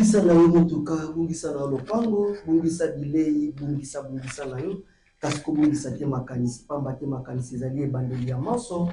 bungisa na yo motuka, bungisa na lopango, bungisa bilei, bungisa na yo kasi ko bungisa te makanisi pamba te makanisi ezali ebandeli ya maso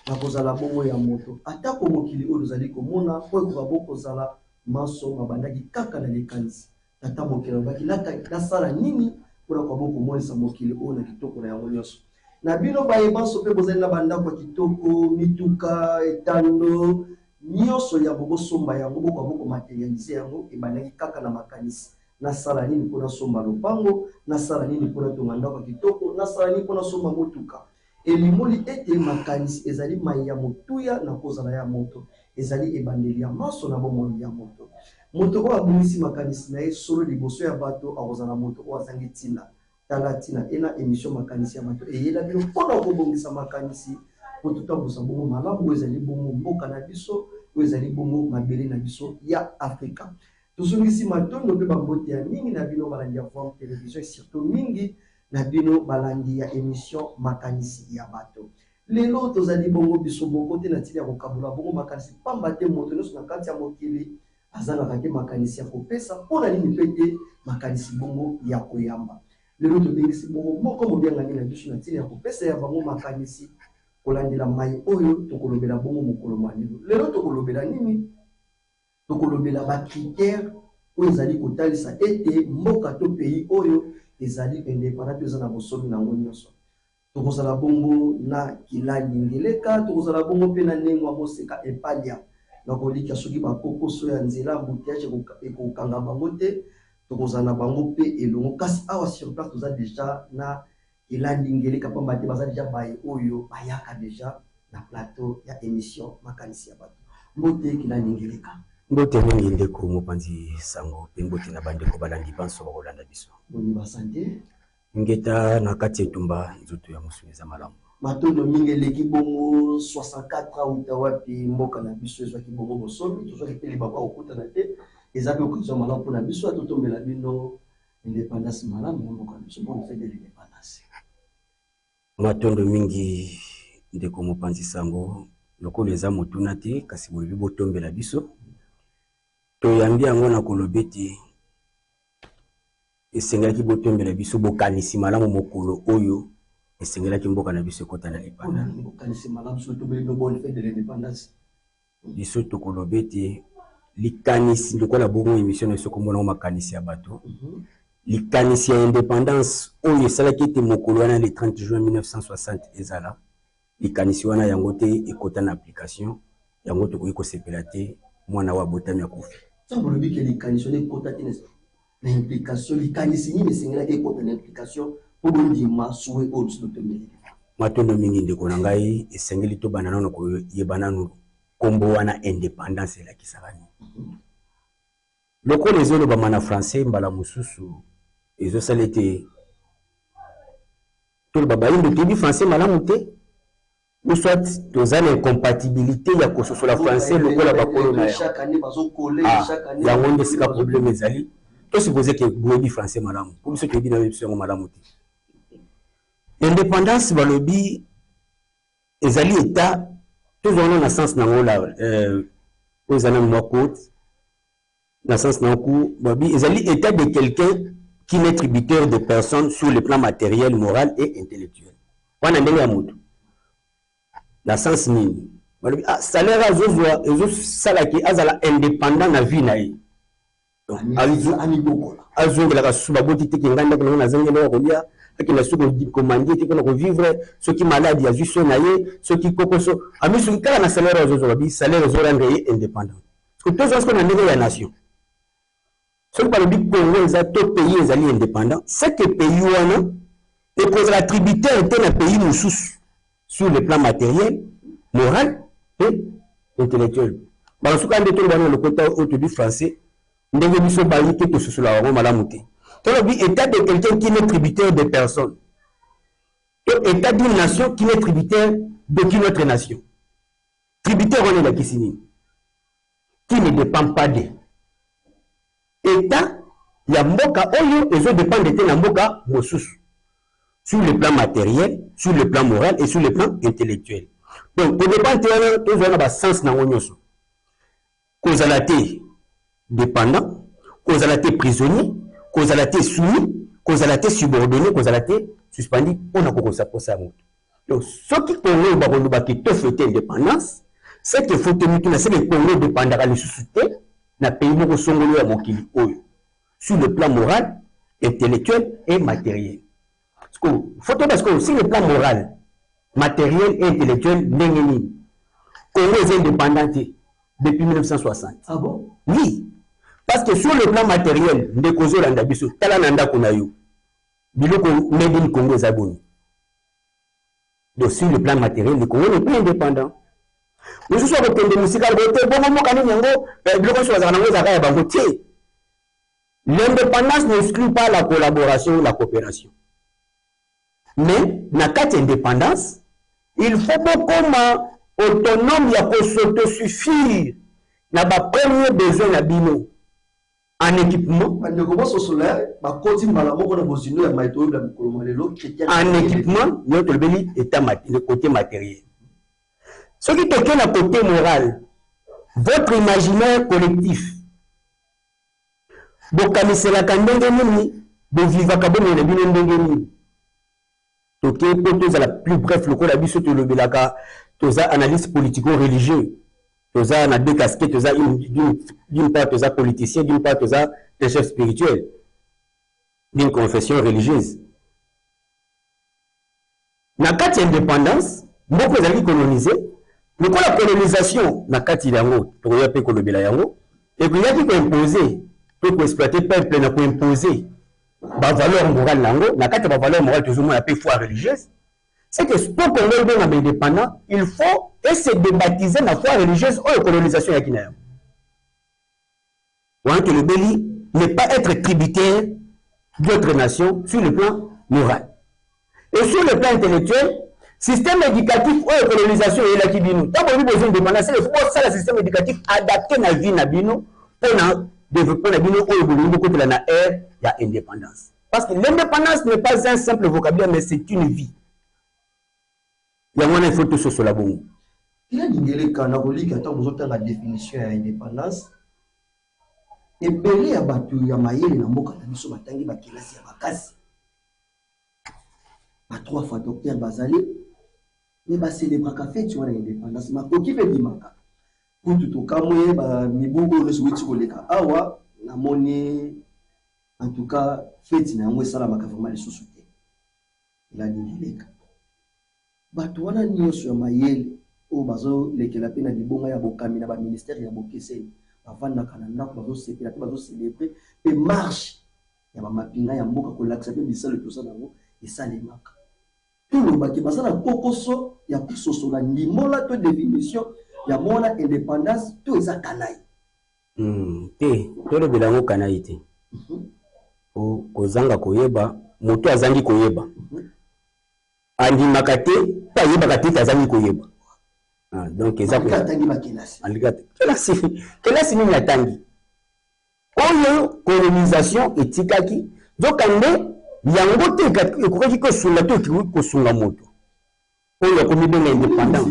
na kozala bongo ya moto atako mokili oyo ozali komona po ekoka bokozala maso babandaki kaka na likanisi tata mokili obaki nasala nini mpona kwa bokomonisa mokili oyo na kitoko na yango nyonso na bino bayebanso mpe bozali na bandako ya kitoko mituka etando nyonso ya bokosomba yango bokwa bokomaterialize yango ebandaki kaka na makanisi nasala nini mpona somba lopango nasala nini mpona tonga ndako ya kitoko nasala nini mpona somba motuka elimoli ete makanisi ezali mai ya motuya na kozala ya moto ezali ebandeli ya maso na bomoi ya moto moto oyo abungisi makanisi na ye solo liboso ya bato akozala moto oyo azangi ntina tala ntina ena émission makanisi ya bato eyela bino mpona kobongisa makanisi po totambusa bongo malamu oyo ezali bongo mboka na biso oyo ezali bongo mabele na biso ya Afrika. Tozongisi matondo mpe bambote ya mingi na bino balandi ya Voix Télévision surtout mingi na bino balandi ya émission makanisi ya bato. Lelo tozali bongo biso boko te na tili ya kokabula bongo makanisi pamba te moto nyonso na kati ya mokili azalaka te makanisi ya kopesa mpona nini mpe te makanisi bongo ya koyamba. Lelo tobengisi bongo moko mobiangani na biso na tili ya kopesa ya bango makanisi kolandela mai oyo tokolobela bongo mokolo manelo. Lelo tokolobela nini? Tokolobela ba critère oyo ezali kotalisa ete mboka to pays oyo ezali indépendant eza na bosomi nango nyonso. Tokozala bongo na kilali ngeleka, tokozala bongo pe na ndengwa moseka epalia. Na kolika soki bakokoso ya nzela mbutiage ekokanga bango te, tokozala bango pe elongo kasi awa sur place toza déjà na kilali ngeleka pamba te baza déjà baye oyo bayaka déjà na plateau ya émission makanisi ya bato. Mbote kilali ngeleka. Mbote mingi ndeko mopanzi sango pe mbote na bandeko balandi banso bakolanda biso. Boni ba santé. Ngeta na kati etumba nzoto ya musumeza malamu. Matondo mingi leki bongo 64 uta wapi mboka na biso ezwaki bongo bosomi tozwaki pe libakwa okutana te ezabi okutana malamu mpona biso atotombela bino indépendance malamu ya mboka na biso bonne fête de l'indépendance. Matondo mingi ndeko mopanzi sango lokolo eza motuna te kasi bolobi botombela biso toyambi yango na kolobeti esengelaki botombela biso bokanisi malamu mokolo oyo esengelaki mboka na biso ekota na lipanda bokanisi malamu so tombeli bonne fête de l'indépendance biso tokolobeti likanisi lokola bongo émission na soko mona makanisi ya bato likanisi ya indépendance oyo esalaki ete mokolo wana le 30 juin 1960 ezala likanisi wana yango te ekota na application yango tokoki kosepela te mwana wa botami ya kofi ça veut dire que likanisi ekota te na implication likanisi nini esengelaki ekota na implication po bondima suwe oyo biso totombeli matondo mingi ndeko na ngai esengeli tobanda nano koyeba nanu kombo wana indépendance elakisaka nini lokola ezolobama na français mbala mosusu ezosala ete toloba bayimbi toyebi français malamu te ou soit toza na incompatibilité ya kososola français lokola bakolo na yango nde sika problème ezali tosupose ke boyebi français malamu po biso toyebi na biso yango malamu te indépendance balobi ezali état tozwana na sens nango la ozana mwa côte na sens nango balobi ezali état de quelqu'un qui n'est tributaire de personnes sur le plan matériel, moral et intellectuel. Wana ndenge ya mutu la sens nini balobi salaire azozwa ezosalaki azala indépendant na vie na ye azongelaka susu baboti te kenga ndako nango nazangeli ya kolia akenda soki komandie te mpona kovivre soki maladi azwi so na ye soki kokoso ami soki kaka na salaire azozwa babi salaire ezorendre ye indépendant parce que tozwa siko na ndenge ya nation soki balobi Congo eza to pays ezali indépendant c'est que pays wana ekozala tributaire te na pays mosusu sur le plan matériel, moral et intellectuel. Parce que quand on est dans le côté autour français, on devait biso bayi ke to sur la roma la monté. Donc état de quelqu'un qui n'est tributaire de personne. Et état d'une nation qui n'est tributaire d'aucune autre nation. Tributaire on est là qui ne dépend pas d'eux. État ya mboka oyo ezo dépend de la mboka mosusu. Sur le plan matériel, sur le plan moral et sur le plan intellectuel. Donc, au dépend de tout le sens dans l'onion. Causalité dépendant, kozala te prisonnier, kozala te soumis, kozala te subordonné, kozala te suspendu mpona kokosa posa ya moto. Donc soki Congo bakolobaki tofete indépendance, c'est que faut tenir que c'est le Congo dépendra lisusu te na pays moko songolo ya mokili oyo sur le plan moral, intellectuel et matériel. Parce que sur le plan moral, matériel et intellectuel, Congo est indépendant depuis 1960. Ah bon? Oui. Parce que sur le plan matériel, les causes de biso, talananda kunayo, biloko made in Congo est abonné. Donc sur le plan matériel, le Congo n'est pas indépendant. Nous sommes au point de musique, l'indépendance n'exclut pas la collaboration ou la coopération. Mais, dans cette indépendance, il faut beaucoup autonome pour s'autosuffire dans les premiers besoins de bino. En équipement, en équipement, le côté matériel. Ce qui est le côté moral, votre imaginaire collectif, vous connaissez la candidate, vous vivez à Kabon, vous vivez à la plus bref, le coup d'habitude, tu as analyse politico-religieux, tu as deux casquettes, d'une part, tu as politicien, d'une part, tu as un chef spirituel, d'une confession religieuse. Dans la carte indépendance, beaucoup de colonisés, le coup la colonisation, dans la carte yango, tu as pu coloniser yango, et puis il y a qui imposer, pour exploiter le peuple, pour imposer la valeur morale nango, na kati ba valeur morale toujours la foi religieuse. C'est que pour qu'on ait bien indépendant, il faut se débaptiser la foi religieuse ou la colonisation ya Guinée. Ou que le Béli n'est pas être tributaire d'autres nations sur le plan moral. Et sur le plan intellectuel, système éducatif ou la colonisation et la Kibino. Tant qu'on a besoin d'indépendance, il faut ça le système éducatif adapté à la vie Nabino pour développer la Bino ou évoluer côté la ère il y a indépendance. Parce que l'indépendance n'est pas un simple vocabulaire, mais c'est une vie. Il y a un faut sur la bombe. Il y a des cas qui ont la définition de l'indépendance. Et belé à batu ya mayele na mboka na biso batangi ba kelasi ya bakasi. Ba trois fois docteur Bazali, mais ba célébrer ka fête sur l'indépendance. Ma koki fe dimaka. Pour tout kamwe ba mibugo le switch koleka. Awa na moni en tout cas fête na ngwe sala maka vraiment les sous-souté. La nileka. Batu wana nyonso ya mayele o bazo lekela pe na libonga ya bokami na ba ministère ya bokese. Avant na kananda bazo sepela bazo célébrer et marche ya ba mapinga ya mboka ko l'accepter bisale tout ça nango et ça les marque. Tout le baki basala kokoso ya kusoso na ndimola to définition ya mona indépendance tout ça kanai. To le bilango kanai te. O kozanga koyeba moto azangi koyeba. Andi makate pa yeba kate azangi koyeba. Donc eza ko kelasi nini atangi oyo colonisation etikaki zokande yango te ekokaki kosunga to kosunga moto oyo komibenga indépendant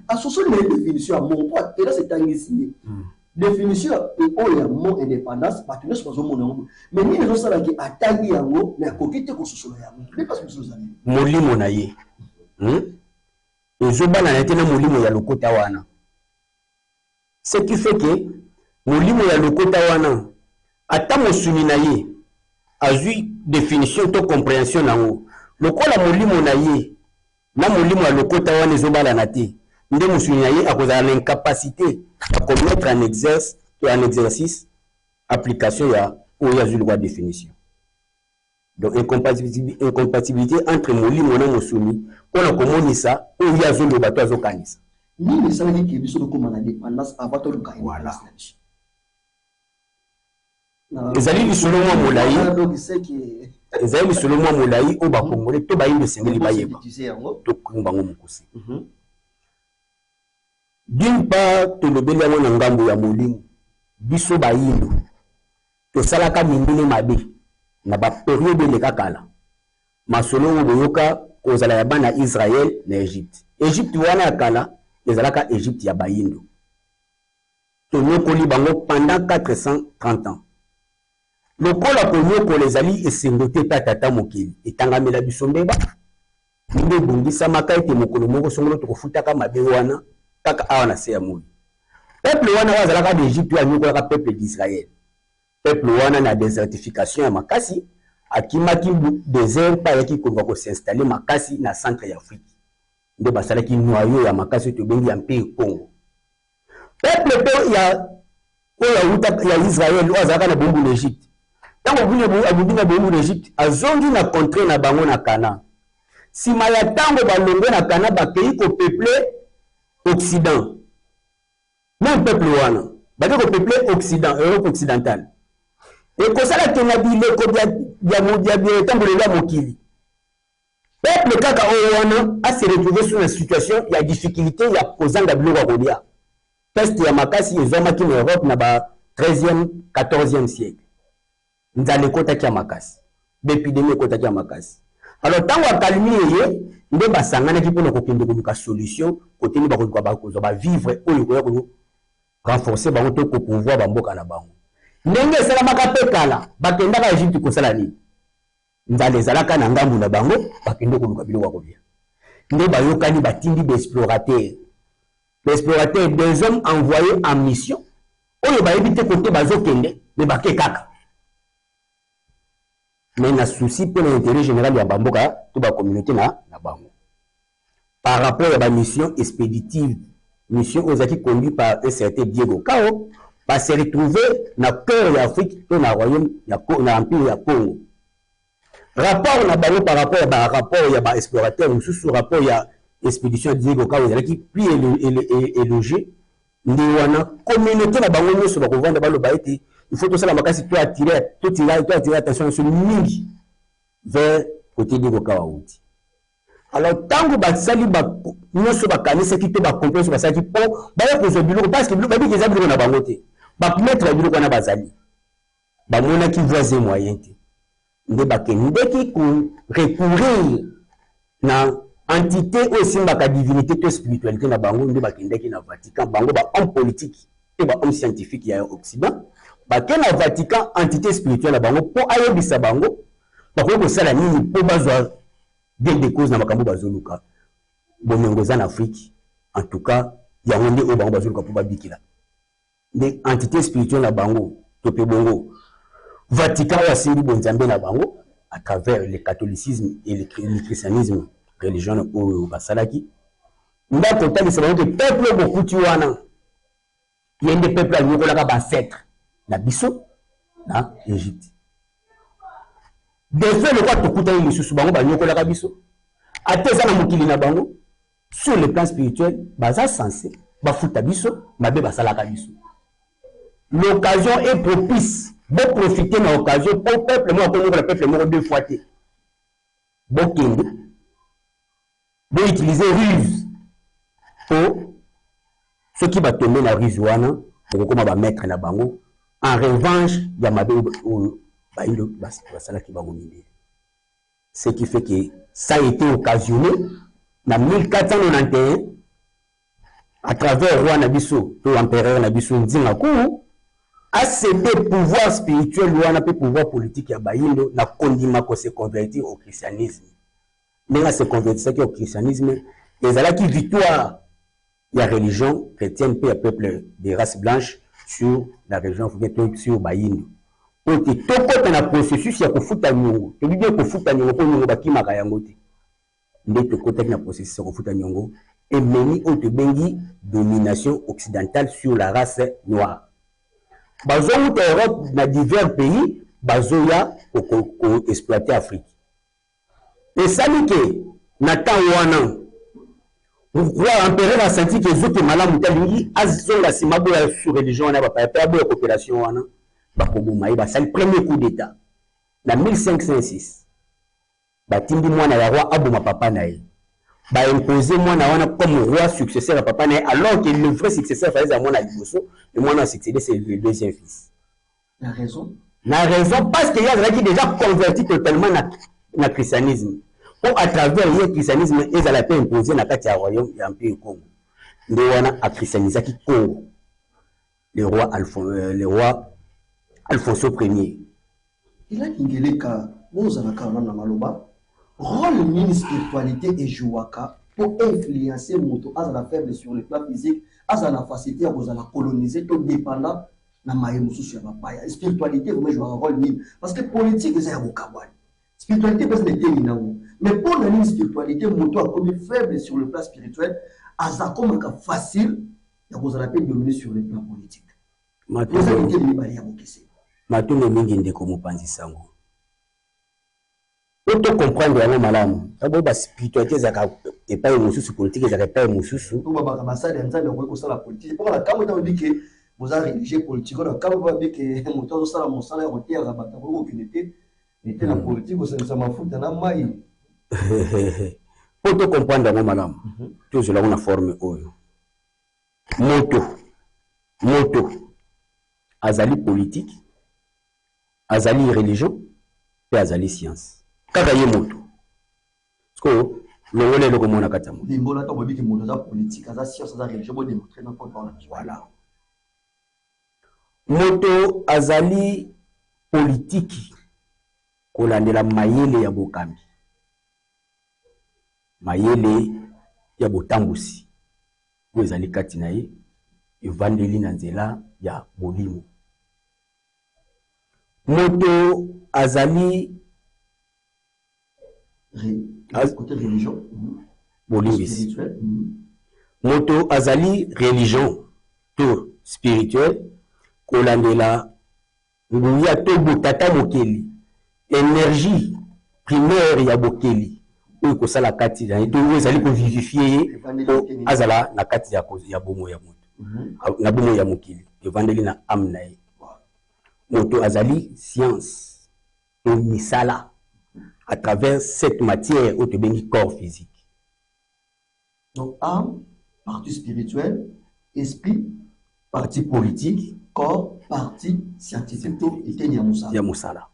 asoso na définition ya mot po ela setangisi définition oyo ya mot indépendance bato nyonso bazomona yango mais nini ezosalaki atangi yango na akoki te kososola yango nde parce que bizozali molimo na ye ezobana na tena molimo ya lokota wana. Ce qui fait que molimo ya lokota wana ata mosuni na ye azui définition to compréhension nango lokola molimo na ye na molimo ya lokota wana ezobana na te nde mosuni na ye akozala na incapacité à commettre en exercice application ya oyo azui loi définition. Donc incompatibilité entre molimo na mosuni pour la communisa ou il y a zone de bateau à Zokanis. Ni ça veut dire que biso comme la dépendance avant tout le cas. Voilà. Les alliés selon moi Moulaï. Donc c'est que les alliés selon moi Moulaï au bas congolais to ba yinde sengeli ba yeba. To kumbango mukusi. D'une part to lobeli yango na ngambo ya molimo. Biso ba yindo. To salaka mindele mabe. Na ba période de kakala. Masolo boyoka kozala ya bana Israël na Égypte. Égypte wana ya kala ezalaka Égypte ya bayindo. To nyokoli bango pendant 430 ans. lokola konyokola ezali esengo te ta tata mokili etangamela biso mbeba nde ebongisamaka ete mokolo moko songolo tokofutaka mabe wana kaka awa na se ya moi peuple wana oyo azalaka d'Égypte oyo anyokolaka peuple d'Israël peuple wana na désertification ya makasi akimaki désert mpe ayaki koluka kosinstalle makasi na centre ya Afrique nde basalaki noyau ya makasi oyo tobengi ya mpe Congo peuple mpe oyo ya Israël oyo azalaka na bombu l'Égypte ntango abungi na bombu l'Égypte azongi na contre na bango na Kana nsima ya ntango balongwe na Kana bakei kopeuple Occident même peuple wana bake kopeuple Occident Europe occidentale ekosalaki na bileko bya tambolelo ya mokili peuple kaka oyo wana ase retrouve sur une situation ya difficulté ya kozanga biloko ya kolia peste ya makasi ezwamaki na Europe na ba 13e 14e siècle nzala ekotaki ya makasi bépidémie ekotaki ya makasi alors ntango akalmi ye nde basanganaki mpona kokende koluka solution koteni bakozwa bavivre oyo koya renforcer bango to kopouvoir bamboka na bango ndenge esalamaka mpe kala bakendaka Egypte kosala nini nzala ezalaka na ngambu na bango bakende koluka biloko ya kolia nde bayokani batindi baexplorateur des hommes envoyés en mission oyo bayebi te kote bazokende me bake kaka mais na souci pour l'intérêt général ya bamboka to ba communauté na bango par rapport à la mission expéditive mission osaki conduit par un certain Diego Cao va se retrouver na cœur de l'Afrique to na royaume na empire ya Congo rapport na bango par rapport à rapport ya ba explorateur ou sous rapport ya expédition Diego Cao ezalaki plus élogé ndi wana communauté na bango nyonso bakovanda baloba ete il faut tout ça la makasi to attirer attention sur mingi vers côté de Gokawauti. Alors tango basali ba nyonso bakanisa ki to ba complexe basali po ba ya kozo biloko parce que biloko ba bizali na bango te ba mettre biloko na bazali ba mona ki voisin moyen te nde ba kendeki ko recourir na entité aussi mbaka divinité to spiritualité na bango nde ba kendeki na Vatican bango ba homme politique et ba homme scientifique ya Occident bakena Vatican entité spirituelle na bango po ayebisa bango bakoki kosala nini po bazwa bien des causes na makambo bazoluka bomengo za na Afrique en tout cas yango nde oyo bango bazoluka po babikila nde entité spirituelle na bango to pe bongo Vatican oyo asimbi bonzambe na bango à travers le catholicisme et le christianisme religion oyo basalaki nda kotalisa bango ke peuple bokuti wana yende peuple alinyokolaka bancêtre na biso na Égypte. De fait, le roi Tokuta yi lisusu bango banyokolaka biso. Ateza na mokili na bango sur le plan spirituel, baza censé bafuta biso, mabe basalaka biso. L'occasion est propice. Bon profiter de l'occasion pour peuple moi pour le peuple moi deux fois té. Bon kende. Bon utiliser ruse pour ceux qui va tomber na ruse wana pour comment va mettre na bango. En revanche, il y a ce qui fait que ça a été occasionné en 1491 à travers roi Nabiso, l'empereur Nabiso Nzingakou, à céder pouvoir spirituel ou un pouvoir politique à Bayindo, na kondima ko se convertir au christianisme. Mais se convertir au christianisme, les alaki victoire la religion chrétienne et peuple des races blanches sur la région sur Bayindo. Donc, tout le processus, il y a un processus, il y a un processus, et meni bengi domination occidentale sur la race noire. Bazo ou Europe, dans divers pays, bazo ya exploiter Afrique. Et ça dit que, Nathan Wana, l'empereur a senti que les autres malades mutalingi azonga simabo ya sur religion na ba pa bo coopération wana ba kobuma ba c'est le premier coup d'état na 1506 ba tindi mwana ya roi aboma papa na ye ba imposer mwana wana comme roi successeur à papa na ye alors que le vrai successeur fallait à mwana liboso et mwana succédé c'est le deuxième fils. La raison parce qu'il y a qui déjà converti totalement na christianisme. Pour à travers le christianisme, ils allaient pas imposer dans le royaume et l'empire Congo. Nous avons à christianiser qui Congo. Le roi Alfonso Ier. Il a ingélé ka bozana kana na maloba rôle d'une spiritualité et jouaka pour influencer moto azala faible sur le plan physique azala facilité à kozala coloniser tout dépendant na maye mususu ya bapaya spiritualité vraiment joue un rôle nini parce que politique c'est ya bokabwani spiritualité parce que c'est nango mais pour une spiritualité moto a comme faible sur le plan spirituel aza comme facile ya kozala pe dominer sur le plan politique matondo mingi ndeko mopanzi sango auto comprendre yango malamu abo ba spiritualité ezaka epai mosusu politique ezaka epai mosusu to babaka basali ya nzambe okoki kosala politique mpo na kambo ntango bike boza religieux politique na kambo babike moto azosala mosala ya koteyaka bato akoki kokende te ete na politique osalisa mafuta na mai auto comprendre yango malamu tozolango na forme oyo moto azali politique azali religion pe azali science kaka ye moto sko longole loko mona kata mo limbola to bobiki moto za politique aza science aza religion bo démontrer na compte na voilà moto azali politique kolandela mayele ya bokambi mayele ya botambusi oyo ezali kati na ye evandeli na nzela ya bolimo moto azali côté religion bolimbisi moto azali religion to spirituel kolandela nguya to botata mokeli énergie primaire ya bokeli oyo kosala kati na to ezali ko vivifier azala na kati ya bomo ya moto na bomo ya mokili evandeli na âme na ye moto azali science to misala à travers cette matière où tu bénis corps physique. Donc âme, partie spirituelle, esprit, partie politique, corps, partie scientifique, tout était Yamusala. Yamusala.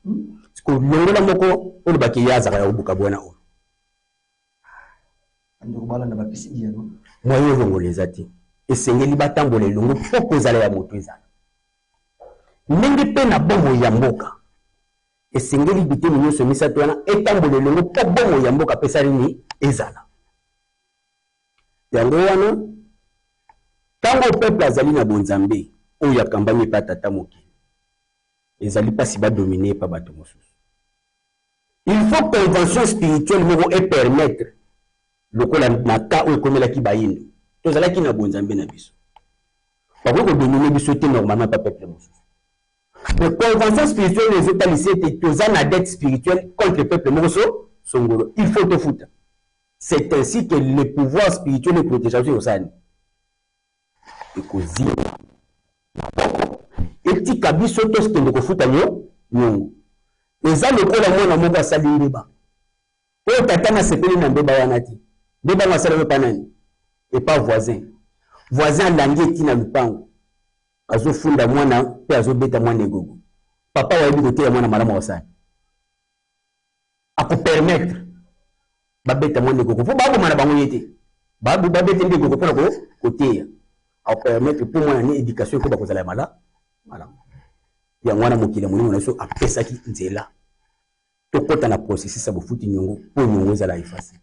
Parce que l'ongola moko on ba ki yaza ya ubuka bwana o. Ando bala na ba pisidi ya no. Moyo ngoleza ti. Esengeli batambola elongo poko ezala ya moto ezala. Ndenge pe na bomo ya mboka. Esengeli biteni nyonso misato wana etambola elongo po bomo ya mboka pesa nini ezala. Yango wana tango peuple azali na bonzambe oyo yakambami pa tata mokili ezali pasi ba dominer pa bato mosusu. Il faut convention spirituelle moko et permettre lokola na ka oyo komelaki bayindo tozalaki na bonzambe na biso bakoki kodomine biso te normalement pa peuple mosusu. Mais convention spirituelle les établissements étaient tous en dette spirituelle contre le peuple mosso songolo. Il faut te foutre. C'est ainsi que le pouvoir spirituel est protégé au sein. Et così. Et ti kabiso to ce que fouta nyo nyo. Les amis ko la mona mo ba sali ndeba. O tata na sepeli na ndeba wana ti. Ndeba ma sala pa nani. Et pas voisin. Voisin langi ti na lupango. Azo funda mwana pe azo beta mwana egogo papa wa ebi kote ya mwana malama wasani ako permettre ba beta mwana egogo fo babu mana bango yete babu ba beta ndi egogo pona ko kote a permettre pour mwana ni éducation ko ba kozala mala voilà ya mwana mokile mulimo na so apesa ki nzela to kota na processus sa bofuti nyongo po nyongo ezala effacer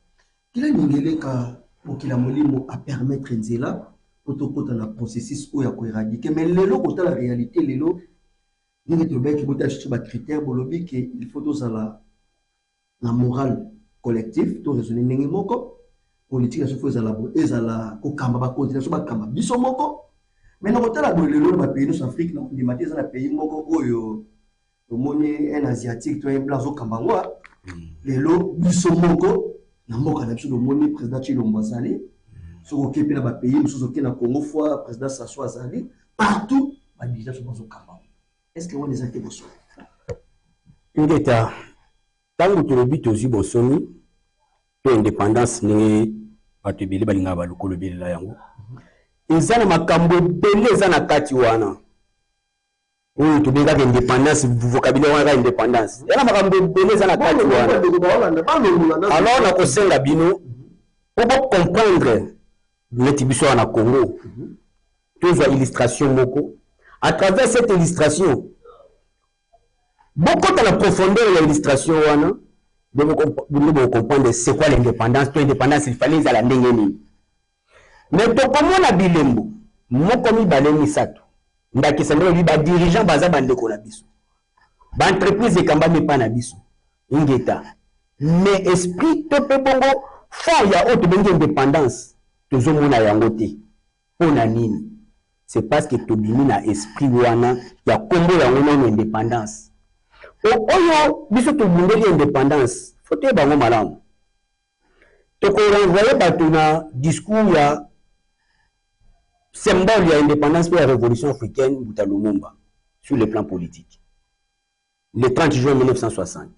kila nyongeleka mokila mulimo a permettre nzela autokota na processus ou ya ko éradiquer mais lelo kota la réalité lelo ni to beki bota sur ba critère bolobi que il faut tous la morale collective to raisonner ndenge moko politique ya sofo ezala ko kamba ba continuer ba kamba biso moko mais na kota la lelo ba pays nous Afrique na ndimati za na pays moko oyo omoni un asiatique to un blanc zo kamba ngwa lelo biso moko na mboka na biso omoni président Chilombo Azali sur le pays, nous sommes au Congo, fois président Sassou Azali, partout, déjà sur le Kamba. Est-ce que vous avez des activités? Une état, tant que tu le but aussi, bon, soni, l'indépendance n'est pas te bélé, balinga baluko le bélé la yango. Ils ont ma cambo bélé, ils ont na katiwana. Oui, tu béga l'indépendance, vocabulaire wana indépendance. Ils ont ma cambo bélé, ils ont na katiwana. Alors, on a conseillé la bino, pour comprendre. Netibiso na Congo. Toujours illustration moko. À travers cette illustration, Beaucoup dans la profondeur de l'illustration, vous comprendre c'est quoi l'indépendance. L'indépendance, il fallait à la ndengeni. Mais pour comment on a bilembo, moi comme il baleni sato, ndaki sandro li ba dirigeant baza bande ko na biso. Ba entreprise e kamba me pa na biso. Ingeta. Mais esprit to pe bongo fort ya autre bengi indépendance. Tozo mona yango te. Pona nini? C'est parce que tobimi na esprit wana ya kombo yango na indépendance. Oyo biso to bundeli indépendance, faut te bango malamu. To ko renvoyer bato na discours ya symbole de l'indépendance pour la révolution africaine Bouta Lumumba sur le plan politique. Le 30 juin 1960.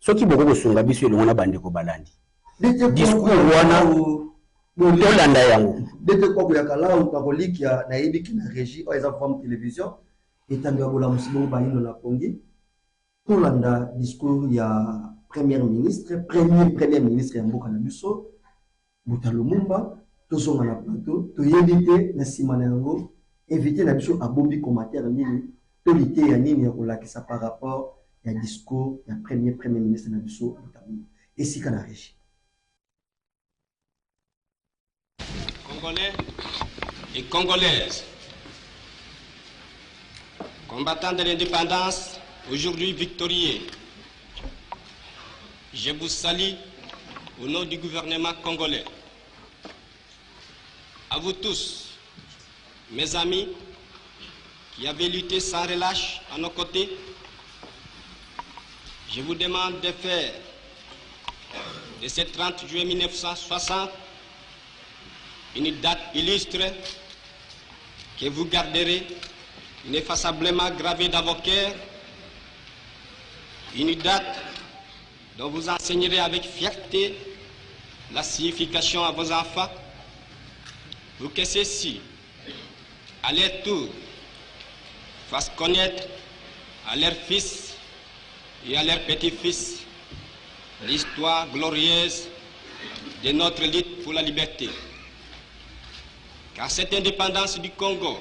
Ce qui beaucoup songa biso le wana bande ko balandi. Discours wana tolanda yango. Dete ko ya kala ou catholique ya na yebiki na régie ou eza forme télévision etanga bola musimo ba yino na pongi. Tolanda discours ya premier ministre ya mboka na biso Bouta Lumumba. Tozonga na plateau, to yebite na simana yango, éviter na biso abombi commentaire nini, to lité ya nini ya kolakisa par rapport ya discours ya premier ministre na biso Boutamou. Et si kana régie. Congolais et Congolaises, combattants de l'indépendance, aujourd'hui victorieux, je vous salue au nom du gouvernement congolais. À vous tous, mes amis, qui avez lutté sans relâche à nos côtés, je vous demande de faire de ce 30 juillet 1960 une date illustre que vous garderez ineffaçablement gravée dans vos cœurs, une date dont vous enseignerez avec fierté la signification à vos enfants, pour que ceux-ci, à leur tour, fassent connaître à leurs fils et à leurs petits-fils l'histoire glorieuse de notre lutte pour la liberté. Car cette indépendance du Congo,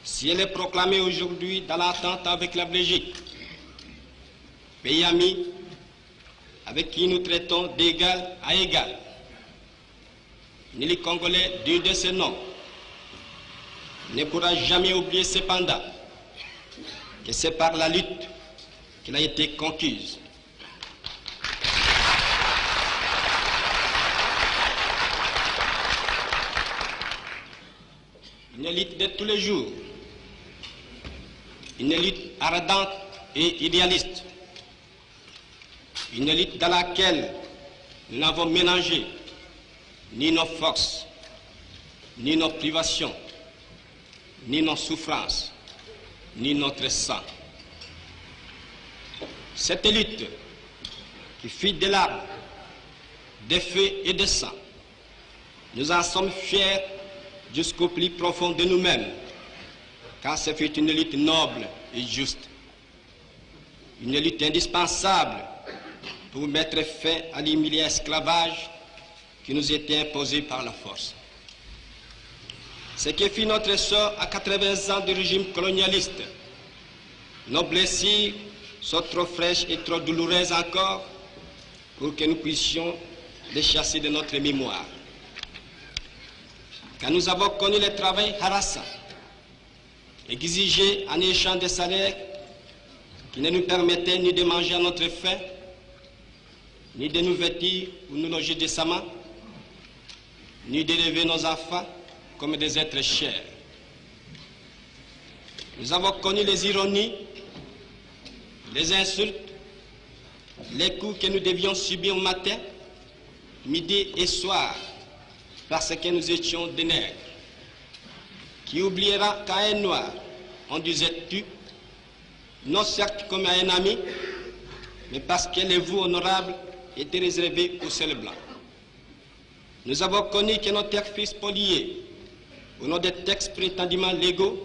si elle est proclamée aujourd'hui dans l'entente avec la Belgique, pays ami avec qui nous traitons d'égal à égal, ni les Congolais digne de ce nom ne pourra jamais oublier cependant que c'est par la lutte qu'elle a été conquise. Une lutte de tous les jours, une lutte ardente et idéaliste, une lutte dans laquelle nous n'avons mélangé ni nos forces, ni nos privations, ni nos souffrances, ni notre sang. Cette lutte qui fit de larmes, de feu et de sang, nous en sommes fiers jusqu'au plus profond de nous-mêmes, car ce fut une lutte noble et juste, une lutte indispensable pour mettre fin à l'humiliant esclavage qui nous était imposé par la force. Ce qui fit notre sort à 80 ans du régime colonialiste, nos blessures sont trop fraîches et trop douloureuses encore pour que nous puissions les chasser de notre mémoire. Quand nous avons connu le travail harassant, exigé en échange de salaires qui ne nous permettaient ni de manger à notre faim, ni de nous vêtir ou nous loger décemment, ni d'élever nos enfants comme des êtres chers. Nous avons connu les ironies, les insultes, les coups que nous devions subir matin, midi et soir, parce que nous étions des nègres. Qui oubliera qu'à un noir, on disait tu, non certes comme à un ami, mais parce que les vous honorables étaient réservés aux seuls blancs. Nous avons connu que nos terres furent spoliées au nom des textes prétendument légaux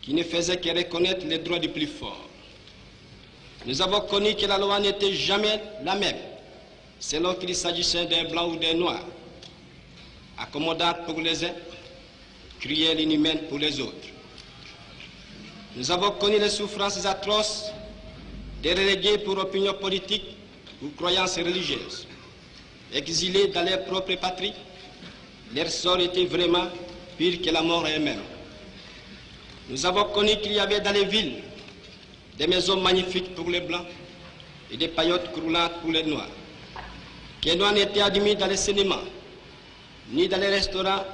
qui ne faisaient que reconnaître les droits du plus fort. Nous avons connu que la loi n'était jamais la même, selon qu'il s'agissait d'un blanc ou d'un noir, accommodante pour les uns, cruelle et inhumaine pour les autres. Nous avons connu les souffrances atroces dérelégués pour opinion politique ou croyances religieuses, exilés dans leur propre patrie, leur sort était vraiment pire que la mort elle-même. Nous avons connu qu'il y avait dans les villes des maisons magnifiques pour les blancs et des paillotes croulantes pour les noirs. Que nous n'étions admis dans les cinémas, ni dans les restaurants,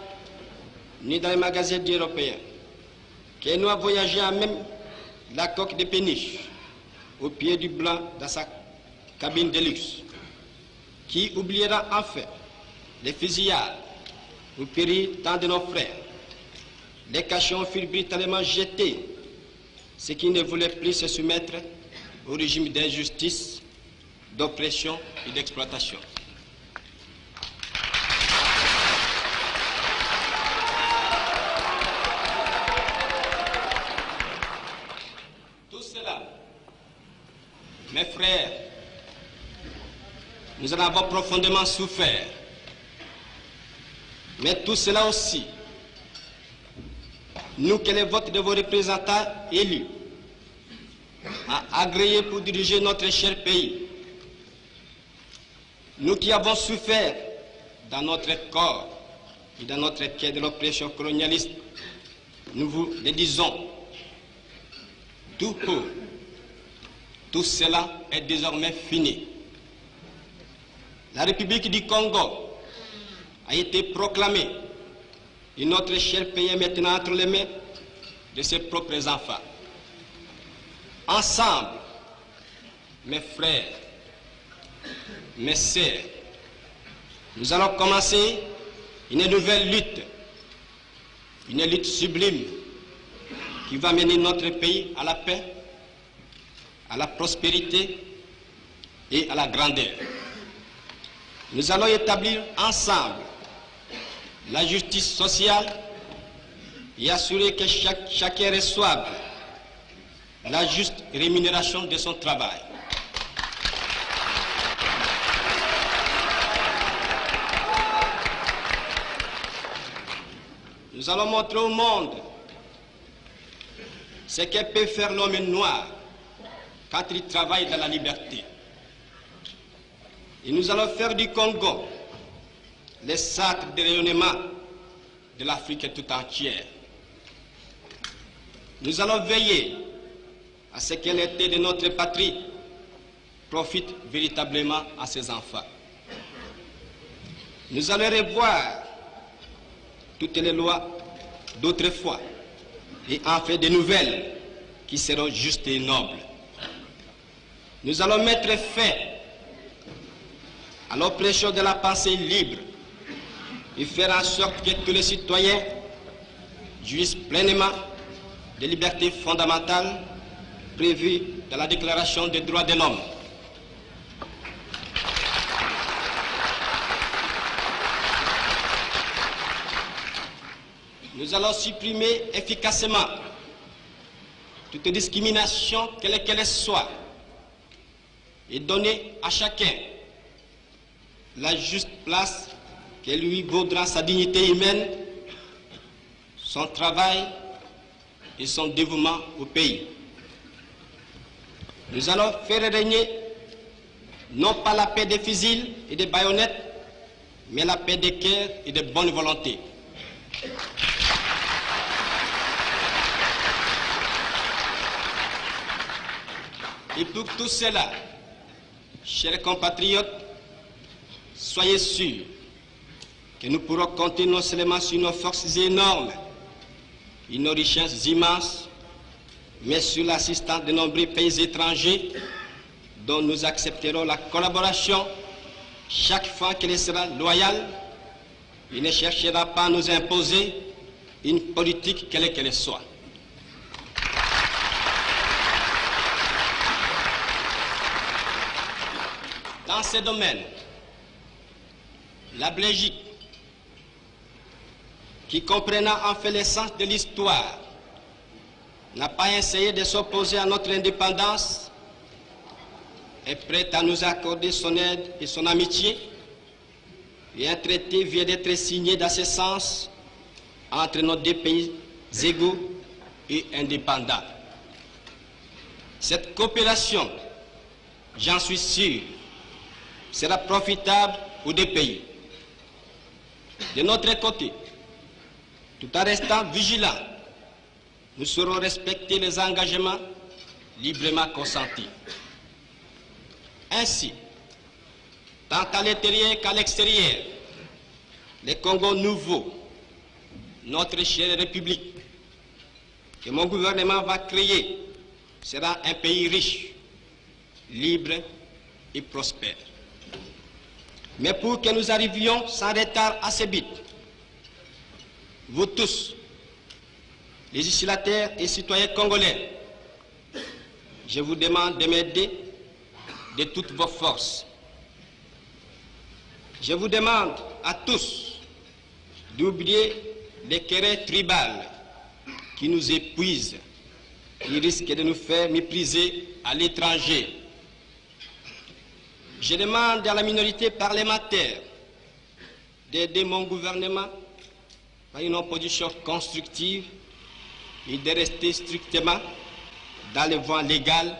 ni dans les magasins européens. Que nous voyagions à même la coque de péniche, au pied du blanc dans sa cabine de luxe. Qui oubliera enfin les fusillades où périrent tant de nos frères. Les cachons furent brutalement jetés, ceux qui ne voulaient plus se soumettre au régime d'injustice, d'oppression et d'exploitation. Tout cela, mes frères, nous en avons profondément souffert. Mais tout cela aussi, nous que les votes de vos représentants élus a agréé pour diriger notre cher pays, nous qui avons souffert dans notre corps et dans notre cœur de l'oppression colonialiste, nous vous le disons, tout cela est désormais fini. La République du Congo a été proclamée et notre cher pays est maintenant entre les mains de ses propres enfants. Ensemble, mes frères, mes sœurs, nous allons commencer une nouvelle lutte sublime qui va mener notre pays à la paix, à la prospérité et à la grandeur. Nous allons établir ensemble la justice sociale et assurer que chacun reçoive la juste rémunération de son travail. Nous allons montrer au monde ce que peut faire l'homme noir quand il travaille dans la liberté. Et nous allons faire du Congo le sacre de rayonnement de l'Afrique tout entière. Nous allons veiller à ce que l'été de notre patrie profite véritablement à ses enfants. Nous allons revoir toutes les lois d'autrefois et en faire de nouvelles qui seront justes et nobles. Nous allons mettre fin à l'oppression de la pensée libre et faire en sorte que tous les citoyens jouissent pleinement des libertés fondamentales prévues dans la Déclaration des droits de l'homme. Nous allons supprimer efficacement toute discrimination, quelle qu'elle soit, et donner à chacun la juste place que lui vaudra sa dignité humaine, son travail et son dévouement au pays. Nous allons faire régner non pas la paix des fusils et des baïonnettes, mais la paix des cœurs et de bonne volonté. Et pour tout cela, chers compatriotes, soyez sûrs que nous pourrons compter non seulement sur nos forces énormes et nos richesses immenses, mais sur l'assistance de nombreux pays étrangers dont nous accepterons la collaboration chaque fois qu'elle sera loyale et ne cherchera pas à nous imposer une politique quelle qu'elle soit. Dans ces domaines, la Belgique, qui comprenant en fait l'essence de l'histoire, n'a pas essayé de s'opposer à notre indépendance, est prête à nous accorder son aide et son amitié, et un traité vient d'être signé dans ce sens entre nos deux pays égaux et indépendants. Cette coopération j'en suis sûr, sera profitable aux deux pays. De notre côté, tout en restant vigilants, nous saurons respecter les engagements librement consentis. Ainsi, tant à l'intérieur qu'à l'extérieur, les Congos nouveaux, notre chère République, que mon gouvernement va créer, sera un pays riche, libre et prospère. Mais pour que nous arrivions sans retard à ce but, vous tous, législateurs et citoyens congolais, je vous demande de m'aider de toutes vos forces. Je vous demande à tous d'oublier les querelles tribales qui nous épuisent, qui risquent de nous faire mépriser à l'étranger. Je demande à la minorité parlementaire d'aider mon gouvernement par une opposition constructive et de rester strictement dans le voie légal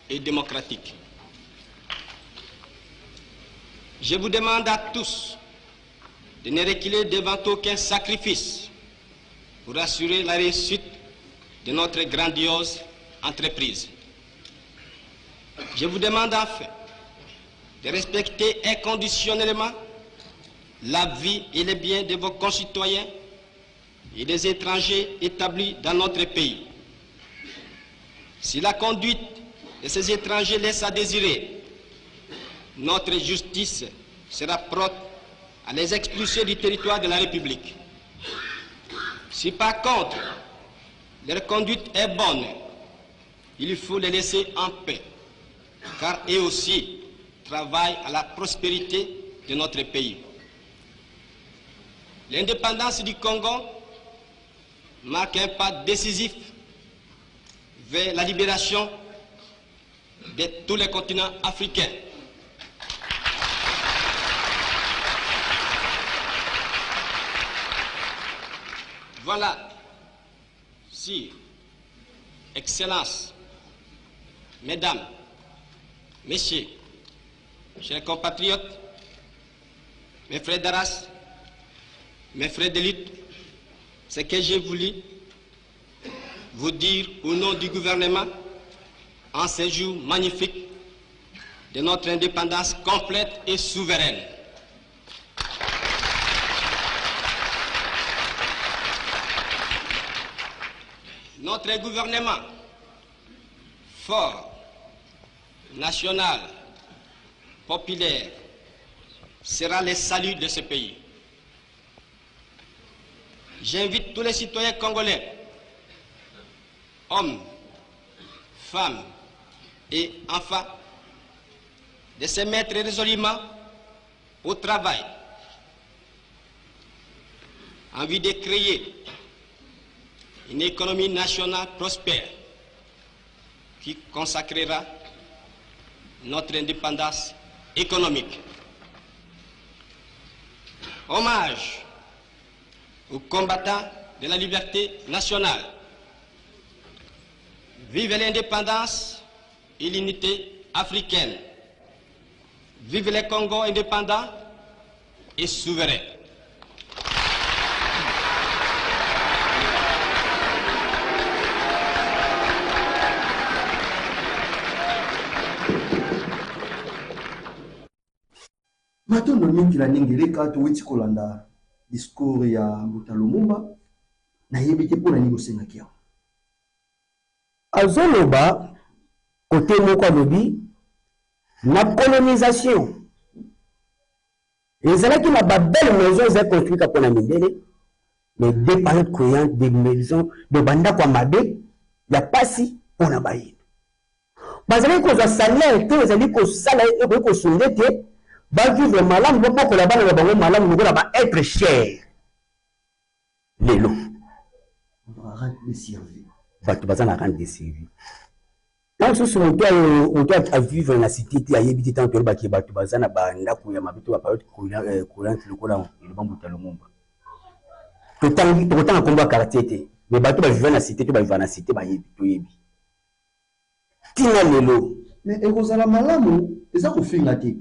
et démocratique. Je vous demande à tous de ne reculer devant aucun sacrifice pour assurer la réussite de notre grandiose entreprise. Je vous demande enfin de respecter inconditionnellement la vie et les biens de vos concitoyens et des étrangers établis dans notre pays. Si la conduite de ces étrangers laisse à désirer, notre justice sera prompte à les expulser du territoire de la République. Si par contre leur conduite est bonne, il faut les laisser en paix, car eux aussi travaillent à la prospérité de notre pays. L'indépendance du Congo marque un pas décisif vers la libération de tous les continents africains. Voilà, si, Excellences, Mesdames, Messieurs, chers compatriotes, mes frères d'Arras, mes frères de lutte, ce que j'ai voulu vous dire au nom du gouvernement en ce jour magnifique de notre indépendance complète et souveraine. Notre gouvernement fort, national, populaire, sera le salut de ce pays. J'invite tous les citoyens congolais, hommes, femmes et enfants, de se mettre résolument au travail en vue de créer une économie nationale prospère qui consacrera notre indépendance économique. Hommage aux combattants de la liberté nationale. Vive l'indépendance et l'unité africaine. Vive le Congo indépendant et souverain. Matondo mingi la ningeleka tuwiti kolanda discours ya Mbuta Lumumba na yebite pona ningo sengakia. Azoloba côté moko lobi na colonisation. Ezalaki na ba belle maison za construite pona mindele mais des parents croyants des maisons de banda kwa mabe ya pasi pona bayi. Bazali ko za salaire te ezali ko sala ko sundete ba vivre malam beaucoup la bana ba malam ngola ba être cher. Lelo On va arrêter de servir. Batu bazana rendre de servir. Donc ce sont on doit vivre na cité ti ayebiti tant que ba ki batu bazana ba ndako ya mabitu ba période courant lokola le Mbuta Lumumba. Autant combat quartier te mais batu ba vivre na cité to ba vivre na cité ba yebi to yebi. Tina lelo mais ekozala malamu eza kofinga te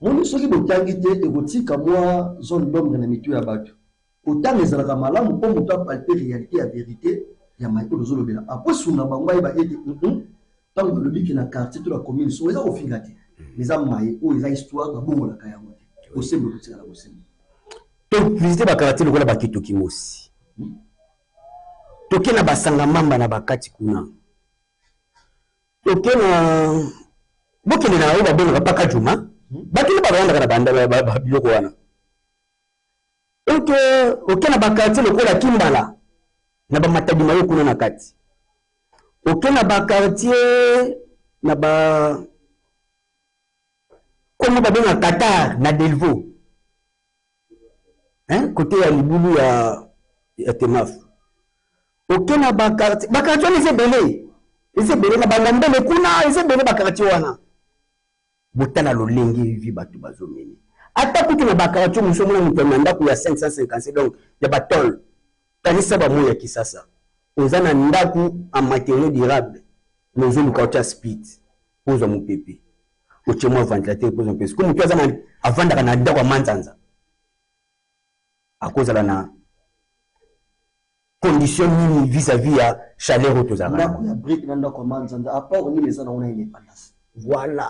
moni soki botangi te ekotika mwa zone d'ombre na mitu ya bato otanga ezalaka malamu mpo moto apalpe réalité ya vérité ya maiko tozolobela apres sunga bango ayeba ete ntango tolobiki na quartier to na commune so eza kofinga te eza maye oyo eza histoire babongolaka yango te kosembe kotikala kosembe to visite bakartier lokola bakitoki mosi toke na basanga mamba na bakati kuna toke na bokende na oyo babengaka mpaka juma bakende babandaka na banda biloko wana oke na bakartier lokola kimbala na bamatadi mayo kuna na kati oke na bakartier na ba komo babengaka Qatar na Delvaux côté ya libulu ya Temaf oke na bakartier wana ezebele na bangambele kuna ezebele bakartier wana botala lolenge vivi bato bazomene ata kutu na bakartier moso mona moto na ndako ya 550 donc ya batol kanisa bamoya ya kisasa oza na ndako en matériaux durable nozoluka otya speed ozwa mopepe otie mwa ventilateur ozwa mopepe ko moto aza avandaka na ndako ya manzanza akozala na condition nini vis-à-vis ya chaleur oyo tozalaka ndako ya brique na ndako ya manzanza apart nini eza nango na indépendance voilà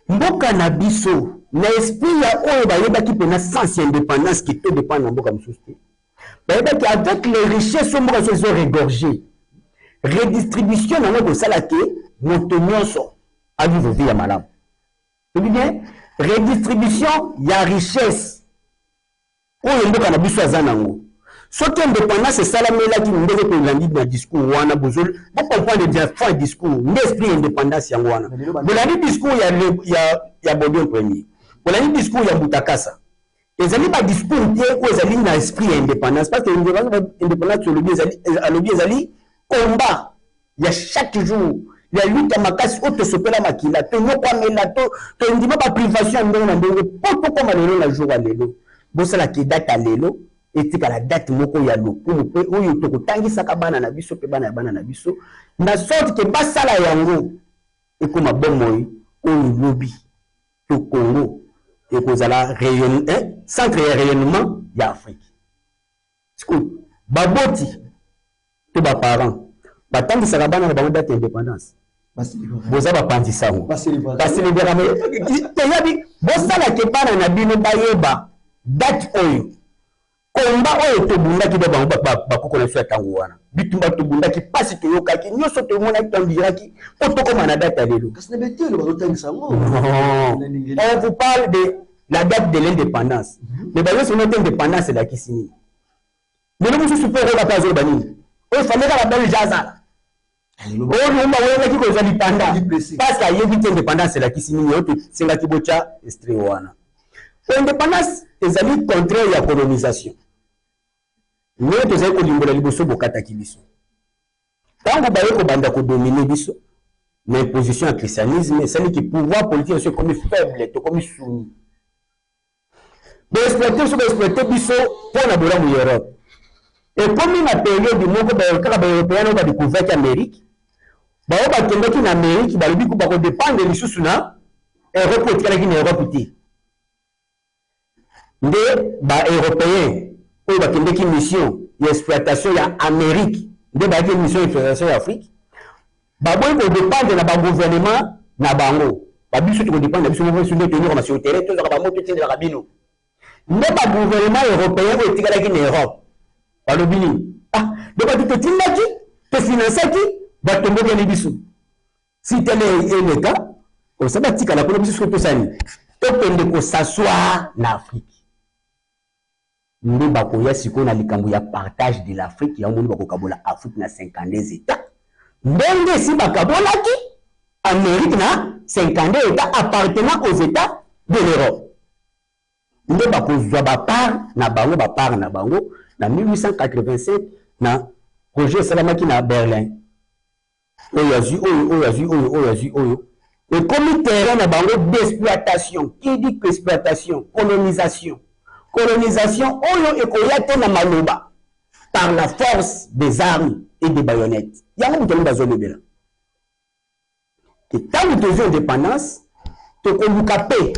mboka na biso na esprit ya oyo bayebaki mpena sens ya indépendance ki to dépendre na mboka mosusu te bayebaki avec les richesses oyo mboka so ezo regorge redistribution nango kosala ke moto nyonso avivre vie ya malamu tobi bien redistribution ya richesse oyo mboka na biso aza nango soki indépendance esalamelaki ndenge tolandi na discours wana bozoli bocomprendre bien fin discours nde esprit ya indépendance yango wana bolandi discours ya Bodion premier bolandi discours ya Butakasa ezali badiscours te oyo ezali na esprit ya indépendance parce que indépendance alobi ezali combat ya chaque jour ya lutte ya makasi oyo tosopela makila tonyokwamela tondima baprivation ya ndenge na ndenge mpo tokoma lelo na jour ya lelo bosalaki date ya lelo etikala date moko ya lokumu mpe oyo tokotangisaka bana na biso mpe bana ya bana na biso na sorte ke basala yango ekoma bomoi oyo lobi to Congo ekozala centre ya rayonnement ya Afrique siko baboti to baparent batangisaka bana na bango date ya indépendance boza bapanzi sango baselebera teyabi bosalaki bana na bino bayeba date oyo komba oyo tobundaki ba bango bakoko na so ya tango wana bitumba tobundaki pasi toyokaki nyonso tomonaki tombiraki mpo tokoma na date ya lelo on vous parle de la date de l'indépendance mais bazo sonote indépendance elakisi nini lelo mosusu mpo okoka mpe azoloba nini oyo faleka babelge azala oyo nomba oyebaki kozwa lipanda parce que ayebi te indépendance elakisi nini oyo tosengaki botya estre wana indépendance ezali contraire ya colonisation ndenge tozali kolimbola liboso bokataki biso ntango baye kobanda kodomine biso na imposition ya christianisme esaliki pouvoir politique so ekomi faible tokomi soumis baexploite so baexploite biso mpo na bolamu ya Europe ekomi na periode moko kaka baeuropéen oyo badécouverte amérique bayo bakendaki na amérique balobi ko bakodépendre lisusu na Europe oyo etikalaki na Europe te nde baeuropéen oyo bakendeki mission ya exploitation ya Amérique nde bayaki mission ya exploitation ya Afrique baboyi kodépendre na bagouvernement na bango babiso tokodépendre na biso moko nde toyokama sur terrain tozaka bango totindelaka bino nde bagouvernement européen oyo etikalaki na Europe balobi nini donc bato totindaki tofinansaki batombokeli biso si tele eleka osa batikala kuna biso soki tosani tokende kosassoir na Afrique nde bakoya sikoyo na likambo ya partage de l'Afrique yango nde bakokabola Afrique na 52 états ndenge esi bakabolaki Amérique na 52 états appartenant aux états de l'Europe nde bakozwa bapart na bango na 1887 na projet esalamaki na Berlin oyo azwi oyo ekomi terrain na bango d'exploitation qui dit que exploitation colonisation oyo ekoya te na maloba par la force des armes et des baïonnettes yango mutoni bazolobela que tant que tu indépendance, tu as paix.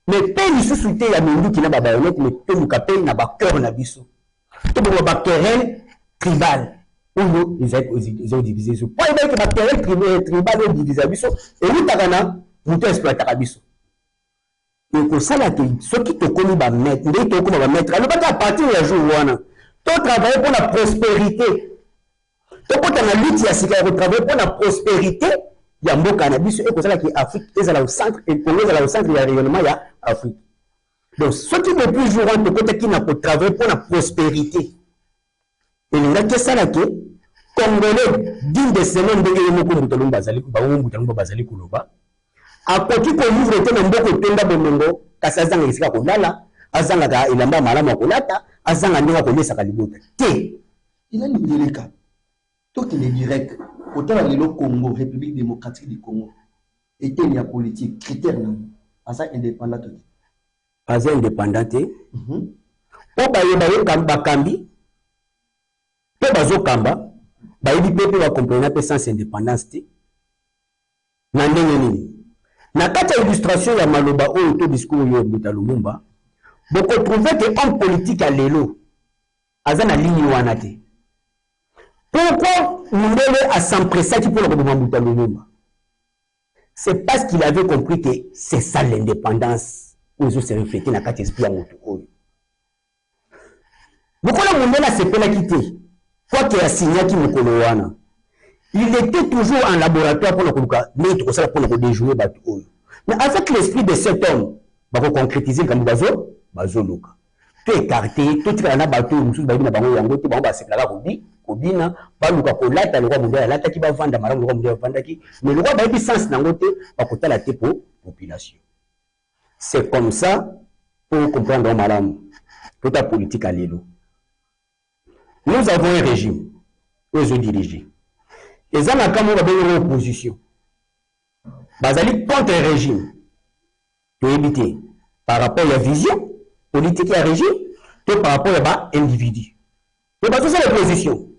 Mais paix, il se il y a des qui n'ont pas baïonnette, mais tu as paix, il n'a pas cœur, n'a biso. Tu as pas querelle tribale. Où ils ont divisé ce point. Il y a des querelle tribale, ils ont divisé biso. Et où tu as vous exploité la biso. Et pour ça, ceux qui te connaissent, ils te mettre. Alors, à partir du jour où tu travailles pour la prospérité. Tu as lutte, il y a travailler pour la prospérité. Il y a un cannabis et pour ça que l'Afrique est au centre et le Congo est au centre, il y a rayonnement, il y a Afrique. Donc, ceux qui ne plus jouer de côté qui n'a pas travaillé pour la prospérité. Et il y a que ça là que Congolais, digne de semaines de Yémoko Moutalum Bazali, Baou Moutalum Bazali Kouloba, à côté qu'on ouvre le thème de Tenda Bomongo, Kassazang et Sika Kolala, Azanga, il a mal à Makolata, Azanga Nera Kolé Sakalibota. Il a une direct. Tout est direct. Autant le Congo, République démocratique du Congo, était une politique, critère, à ça indépendant. Pas indépendant. Pour bailler Kambi, pour bazo Kamba, bailler peuple va comprendre que sans indépendance. Nandengeni. Na kata illustration ya maloba o to discours yo Mbuta Lumumba, beaucoup trouvé que homme politique à l'élo, azana ligne wanate. Pourquoi Mundele a s'empressé pour le Mbuta Lumumba? C'est parce qu'il avait compris que c'est ça l'indépendance. Où se refléter dans quatre esprits à Moutou. Pourquoi Mundele a s'est fait quitter? Quoi qu'il a signé qui me il était toujours en laboratoire pour le Koulouka, mais il faut pour le déjouer. Mais avec l'esprit de cet homme, il faut concrétiser le Bazo Luka. Tu es écarté, tout est en abattu, tu es en yango, tu es se placer Kobina, Baluka Kolata, le roi Mouda, la qui va vendre, le roi Mouda vendre qui, mais le roi va être sens nangote, va coûter la tête pour la population. C'est comme ça pour comprendre madame, toute la politique à l'élo. Nous avons un régime, où ils ont dirigé. Et ça, on a une opposition. Bazali contre un régime. Pour éviter, par rapport à la vision politique et à régime, par rapport à l'individu. Donc, c'est ça l'opposition.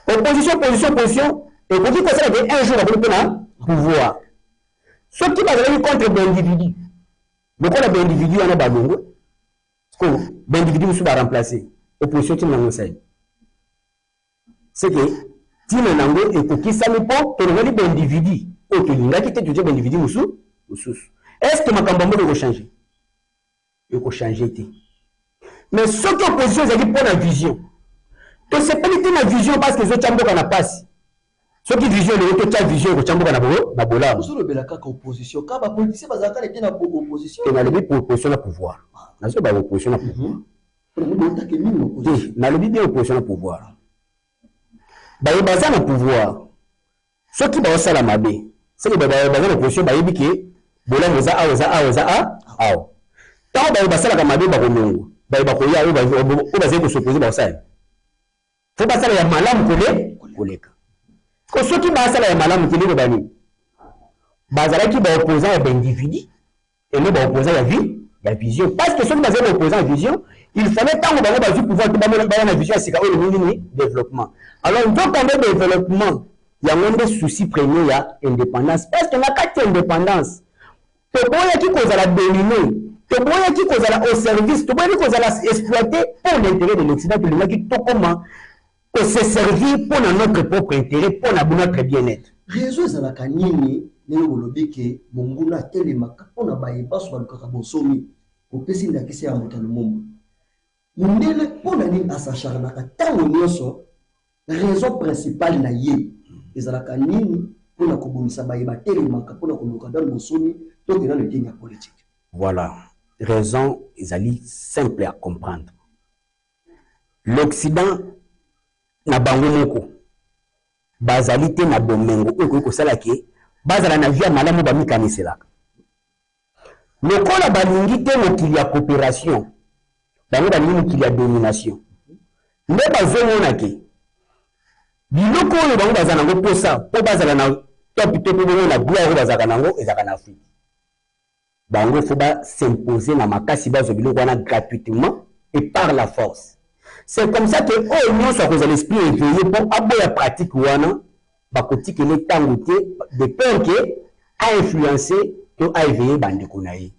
Opposition. Et pour dire que ça un jour, on va pouvoir. Ceux qui vont contre l'individu. Donc, on a un individu, on a un balongo. Parce que l'individu va remplacer. Opposition, tu n'as pas. C'est que Tino nango ekokisami po tolongoli d'individu oyo tolingaki te tozia baindividu mosusu. Est-ce que makambo yango changer? Changer te. Mais soki opposition ezali mpo na vision tosepeli te na vision parce que ezotya mboka na pasi. Soki vision eloko totya vision ekotya mboka na bolamu. Ozolobela kaka opposition ka bapolitisien bazalaka ete na opposition. Nalobi pour opposition na pouvoir. Nazo ba opposition na pouvoir. Nalobi bien opposition na pouvoir. Baye baza na pouvoir. Ceux qui baza la mabe, c'est que baza na position baye biki bola moza a. Tant baye baza la mabe ba kolongo. Baye ba koya o baza ko s'opposer ba ça. Faut pas ça ya malamu koleka. Ko ceux qui baza la ya malamu koleka bani. Baza la ki ba opposant à individu et le ba opposant à vie, ya vision parce que ceux qui baza opposant à vision, il fallait tant que baza pouvoir que ba na vision c'est ka o le développement. Alors, donc, on a le développement, il y a même des soucis premiers, il y a indépendance. Parce qu'il y a quatre indépendances. Tu peux qui cause à la dominer, tu peux qui cause à la au service, tu peux qui cause à la exploiter pour l'intérêt de l'Occident, tu peux qui comment se servir pour notre propre intérêt, pour notre bien-être. Réseau à la canine, nous avons dit que Monguna Telemaka, on a baillé pas sur le Karabosomi, au Pessin d'Akissi à Montalumombo. Mundele, on a dit à sa charnaka, tant on la raison principale na ye ezalaka nini pona kobomisa bayeba telemaka pona koluka dans bosomi to dans le game politique. Voilà, raison ezali simple à comprendre. L'Occident na bango moko bazali te na bomengo oyo ko sala ke bazala na via malamu ba mikaniselaka. Lokola balingi te mokili ya coopération bango balingi mokili ya domination. Nde bazomona ke biloko oyo bango bazala nango posa po bazala na top to po na gloire bazala nango ezaka na Afrique. Bango faut ba s'imposer na makasi bazo biloko wana gratuitement et par la force. C'est comme ça que oh non soit cause l'esprit éveillé pour aboya pratique wana bakotiki le tango te de peur que a influencé to a éveillé bandeko na ye.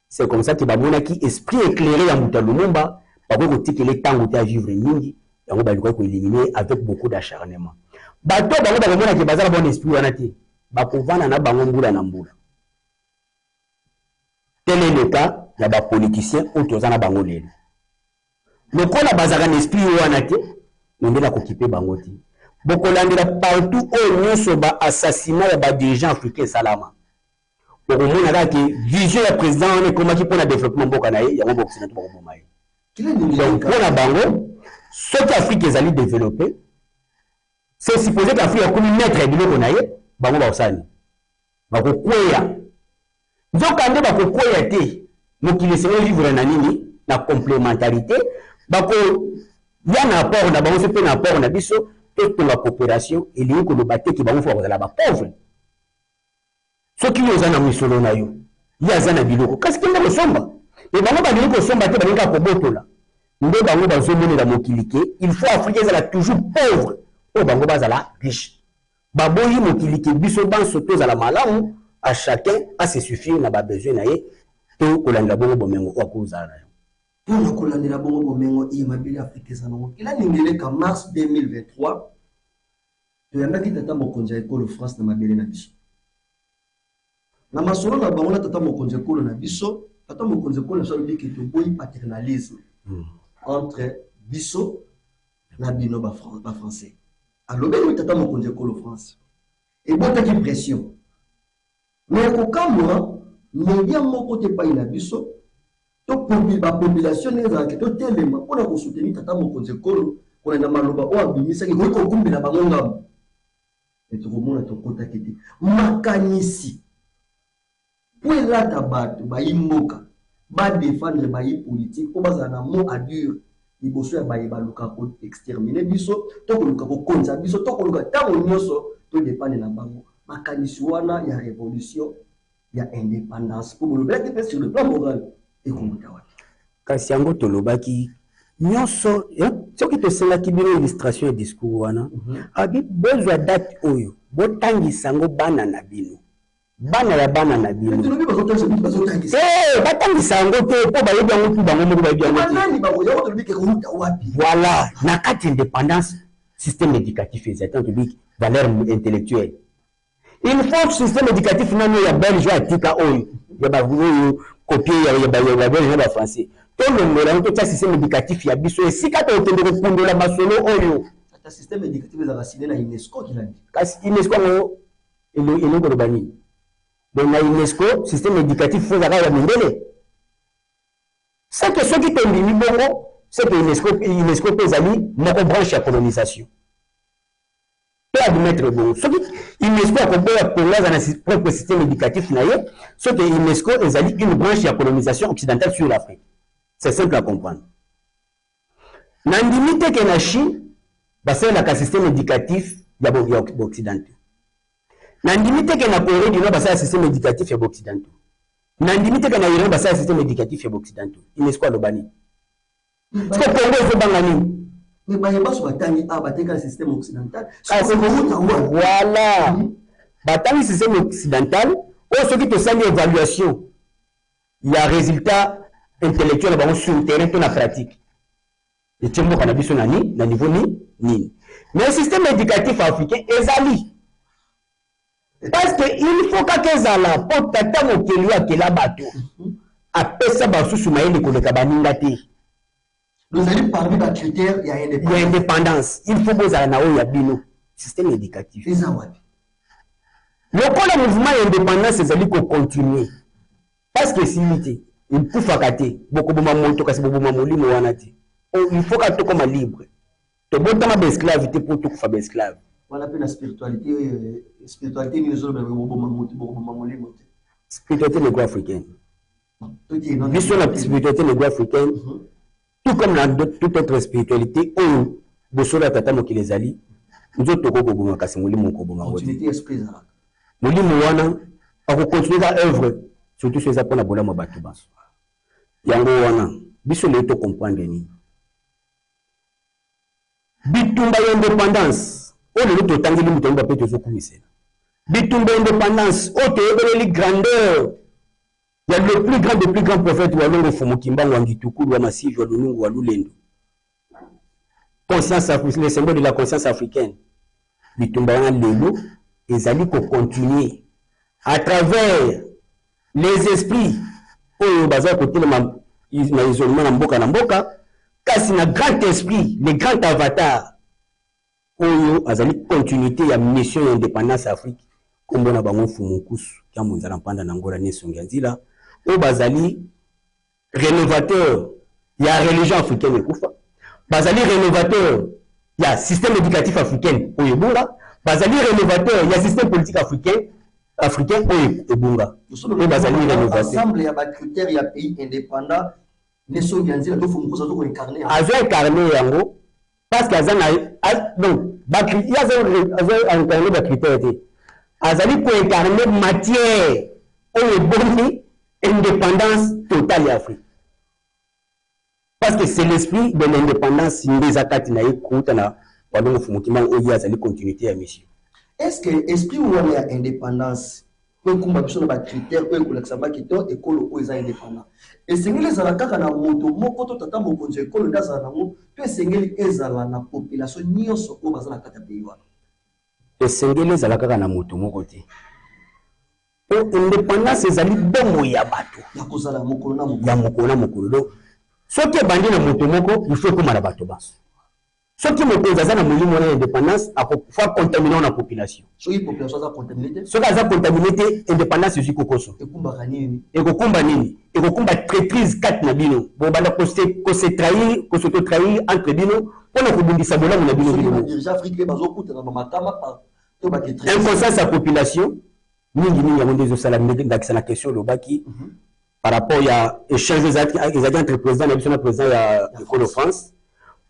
C'est comme ça que bamona qui esprit éclairé ya muta Lumumba ba ko tikele tango ta vivre mingi yango ba ko éliminer avec beaucoup d'acharnement. Bato bango ba mona ke bazala bon esprit wana te ba kovana na bango mbula na mbula. Tel est le cas ya ba politiciens autozana bango lelo. Le kola bazaka n'esprit wana te ndela ko kipe bango te. Bokolandela partout au nyonso ba assassinat ya ba dirigeants africains salama. Pour le monde qui vision le président on est comment qui pour le développement boka na ye yango bokisina to bokoma ye. Donc pour la bango ce qu'Afrique est allé développer c'est supposé qu'Afrique a comme maître biloko na ye bango ba osani. Ba ko kweya. Donc ande ba ko kweya te mokili se vivre na nini na complémentarité ba ko ya na apport na bango se pe na apport na biso toute la coopération et lié ko le baté ki bango fo la ba pauvre. Ce qui est en misolo na yo ya zana biloko kasi kenda ko somba et bango ba biloko somba te balinga ko botola nde bango ba zomone la mokilike il faut Afrique ezala toujours pauvre o bango bazala riche baboyi mokilike biso banso to zala malamu à chacun à se suffire na ba besoin na ye to kolanda bongo bomengo o akuzala pour na kolanda bongo bomengo e mabili Afrique ezana ila ningele ka mars 2023 to yanda ki tata mokonja ekolo France na mabele na biso. Na masolo na bango na tata mokonze kolo na biso tata mokonze kolo na so bi ki to boyi paternalisme entre biso na bino ba français alobe ni tata mokonze kolo France et bota ki pression mais ko kamwa media moko te pa ina biso to population neza ke to telema pona ko soutenir tata mokonze kolo kona na maloba o abimisa ki ko kumbela bango ngam et to komona to kota kiti makanisi pour la tabac ba imboka ba défendre ba politique pour bazana na mot à dur liboso ya ba luka ko exterminer biso to ko luka ko konza biso to ko luka tango nyoso to dépendre na bango makanisi wana ya révolution ya indépendance pour le bien sur le plan moral et komuta wa kasi yango tolobaki nyoso soki to senga kibino illustration et discours wana abi besoin date oyo botangi sango bana na bino bana ya bana na bino batangisa yango te po bayebi yango tu bango moko bayebi yango te voilà na kati indépendance système éducatif ezali tobi valeur intellectuelle il faut système éducatif nano ya belge atika oyo ya bavuyo copier ya belge na ba français to lomela to tia système éducatif ya biso esika to tende ko kundola masolo oyo ata système éducatif za basine na UNESCO kilandi kasi UNESCO ngo elo ko bani. Donc, la UNESCO, système éducatif, il faut avoir mindele. C'est que ceux qui t'ont dit, bon, c'est que l'UNESCO peut aller, mon branche à colonisation. Peut admettre, bon, ceux qui, l'UNESCO a compris dans son propre système éducatif, c'est que l'UNESCO est allé une branche à colonisation occidentale sur l'Afrique. C'est simple à comprendre. Dans limite que la Chine, c'est le système éducatif occidental. Nandimite ke na Corée du Nord basa système éducatif ya occidentaux. Nandimite ke na Iran basa système éducatif ya occidentaux. UNESCO lobani. Parce que Congo zo bangani. Mais ba yeba so batangi bateka système occidental. Voilà. Batangi système occidental, o soki to sali évaluation. Il y a résultat intellectuel ba sur le terrain to na pratique. Et tchembo kana biso nani na niveau ni. Mais le système éducatif africain ezali. Parce qu'il faut que Zala pour tata mokeli akela bato apesa basusu mayele koleka baninga te. Nous allons parler des critères il y a indépendance. Il faut que Zala na o ya bino système éducatif. Le mouvement indépendance ezali ko continuer. Parce que si il faut fakate beaucoup de moto kasi bobo molimo wana te. Il faut que to comme libre. To botama ba esclavité pour to fa ba esclave. Voilà la spiritualité nous spiritualité négro-africaine. Mission la spiritualité négro-africaine, tout comme toute autre spiritualité, où Bosola Tata Mokilezali, nous autres Togo kasi Moulimu Koboma. Continuité esprit Zara. Moulimu Wana, on continue à œuvre, surtout sur les apôtres Bola Mabatubas. Yango Wana, Biso le to comprendre ni. Bitumba indépendance. Oh, le lot de temps, il nous tombe à péter au commissaire. bitumba indépendance oto yebeleli grandeur il y a le plus grand des plus grands prophètes walongo Fumukimbangu Wangitukulu wa Masisi wa Lunungu wa Lulendo conscience africaine le symbole de la conscience africaine bitumba wana lelo ezali ko continuer à travers les esprits oyo baza kotelema na isolement na mboka kasi na grand esprit le grand avatar oyo azali continuité ya mission ya indépendance Afrique kombona bango Fumukusu kya munzala mpanda na ngora nesongi nzila oyo bazali rénovateur ya religion africaine ekufa bazali rénovateur ya système éducatif africain oyo bunga bazali rénovateur ya système politique africain oyo ebunga oyo bazali rénovateur ensemble ya ba critères ya pays indépendant nesongi nzila to Fumukusu to ko incarner azo incarner yango parce que azana donc il y a incarner ba critères te azali ko incarner matière oyo boni indépendance totale ya Afrique parce que c'est l'esprit de l'indépendance des akati na ekuta na walongo Fumukimbangu oyo azali continuité ya mission. Est-ce que esprit ou ya indépendance peut kumba biso na ba critères peut kolakisa ba kito ekolo oyo za indépendant esengeli ezala kaka na moto moko to tata mokonzi ekolo ndazala nango to esengeli ezala na population nyonso oyo bazala kata pays wana esengeli ezala kaka na moto moko te po indépendance ezali bomo ya bato ya kozala mokolo na mokolo ya mokolo na mokolo donc soki ebandi na moto moko il faut ekoma na bato banso soki mokonzi aza na molimo na indépendance akofa contaminer na population soki population aza contaminée soki aza contaminé te indépendance ezwi kokoso ekumbaka nini ekokumba nini ekokumba traîtrise kati na bino bobanda kosototrahir entre bino mpona kobundisa bolamu na bino dirige Afrique bazokutana bamatama to baketre inconscience ya population mingi yango nde ezosala ndakisa na question lobaki par rapport ya échange ezalaki entre président na biso na président ya école France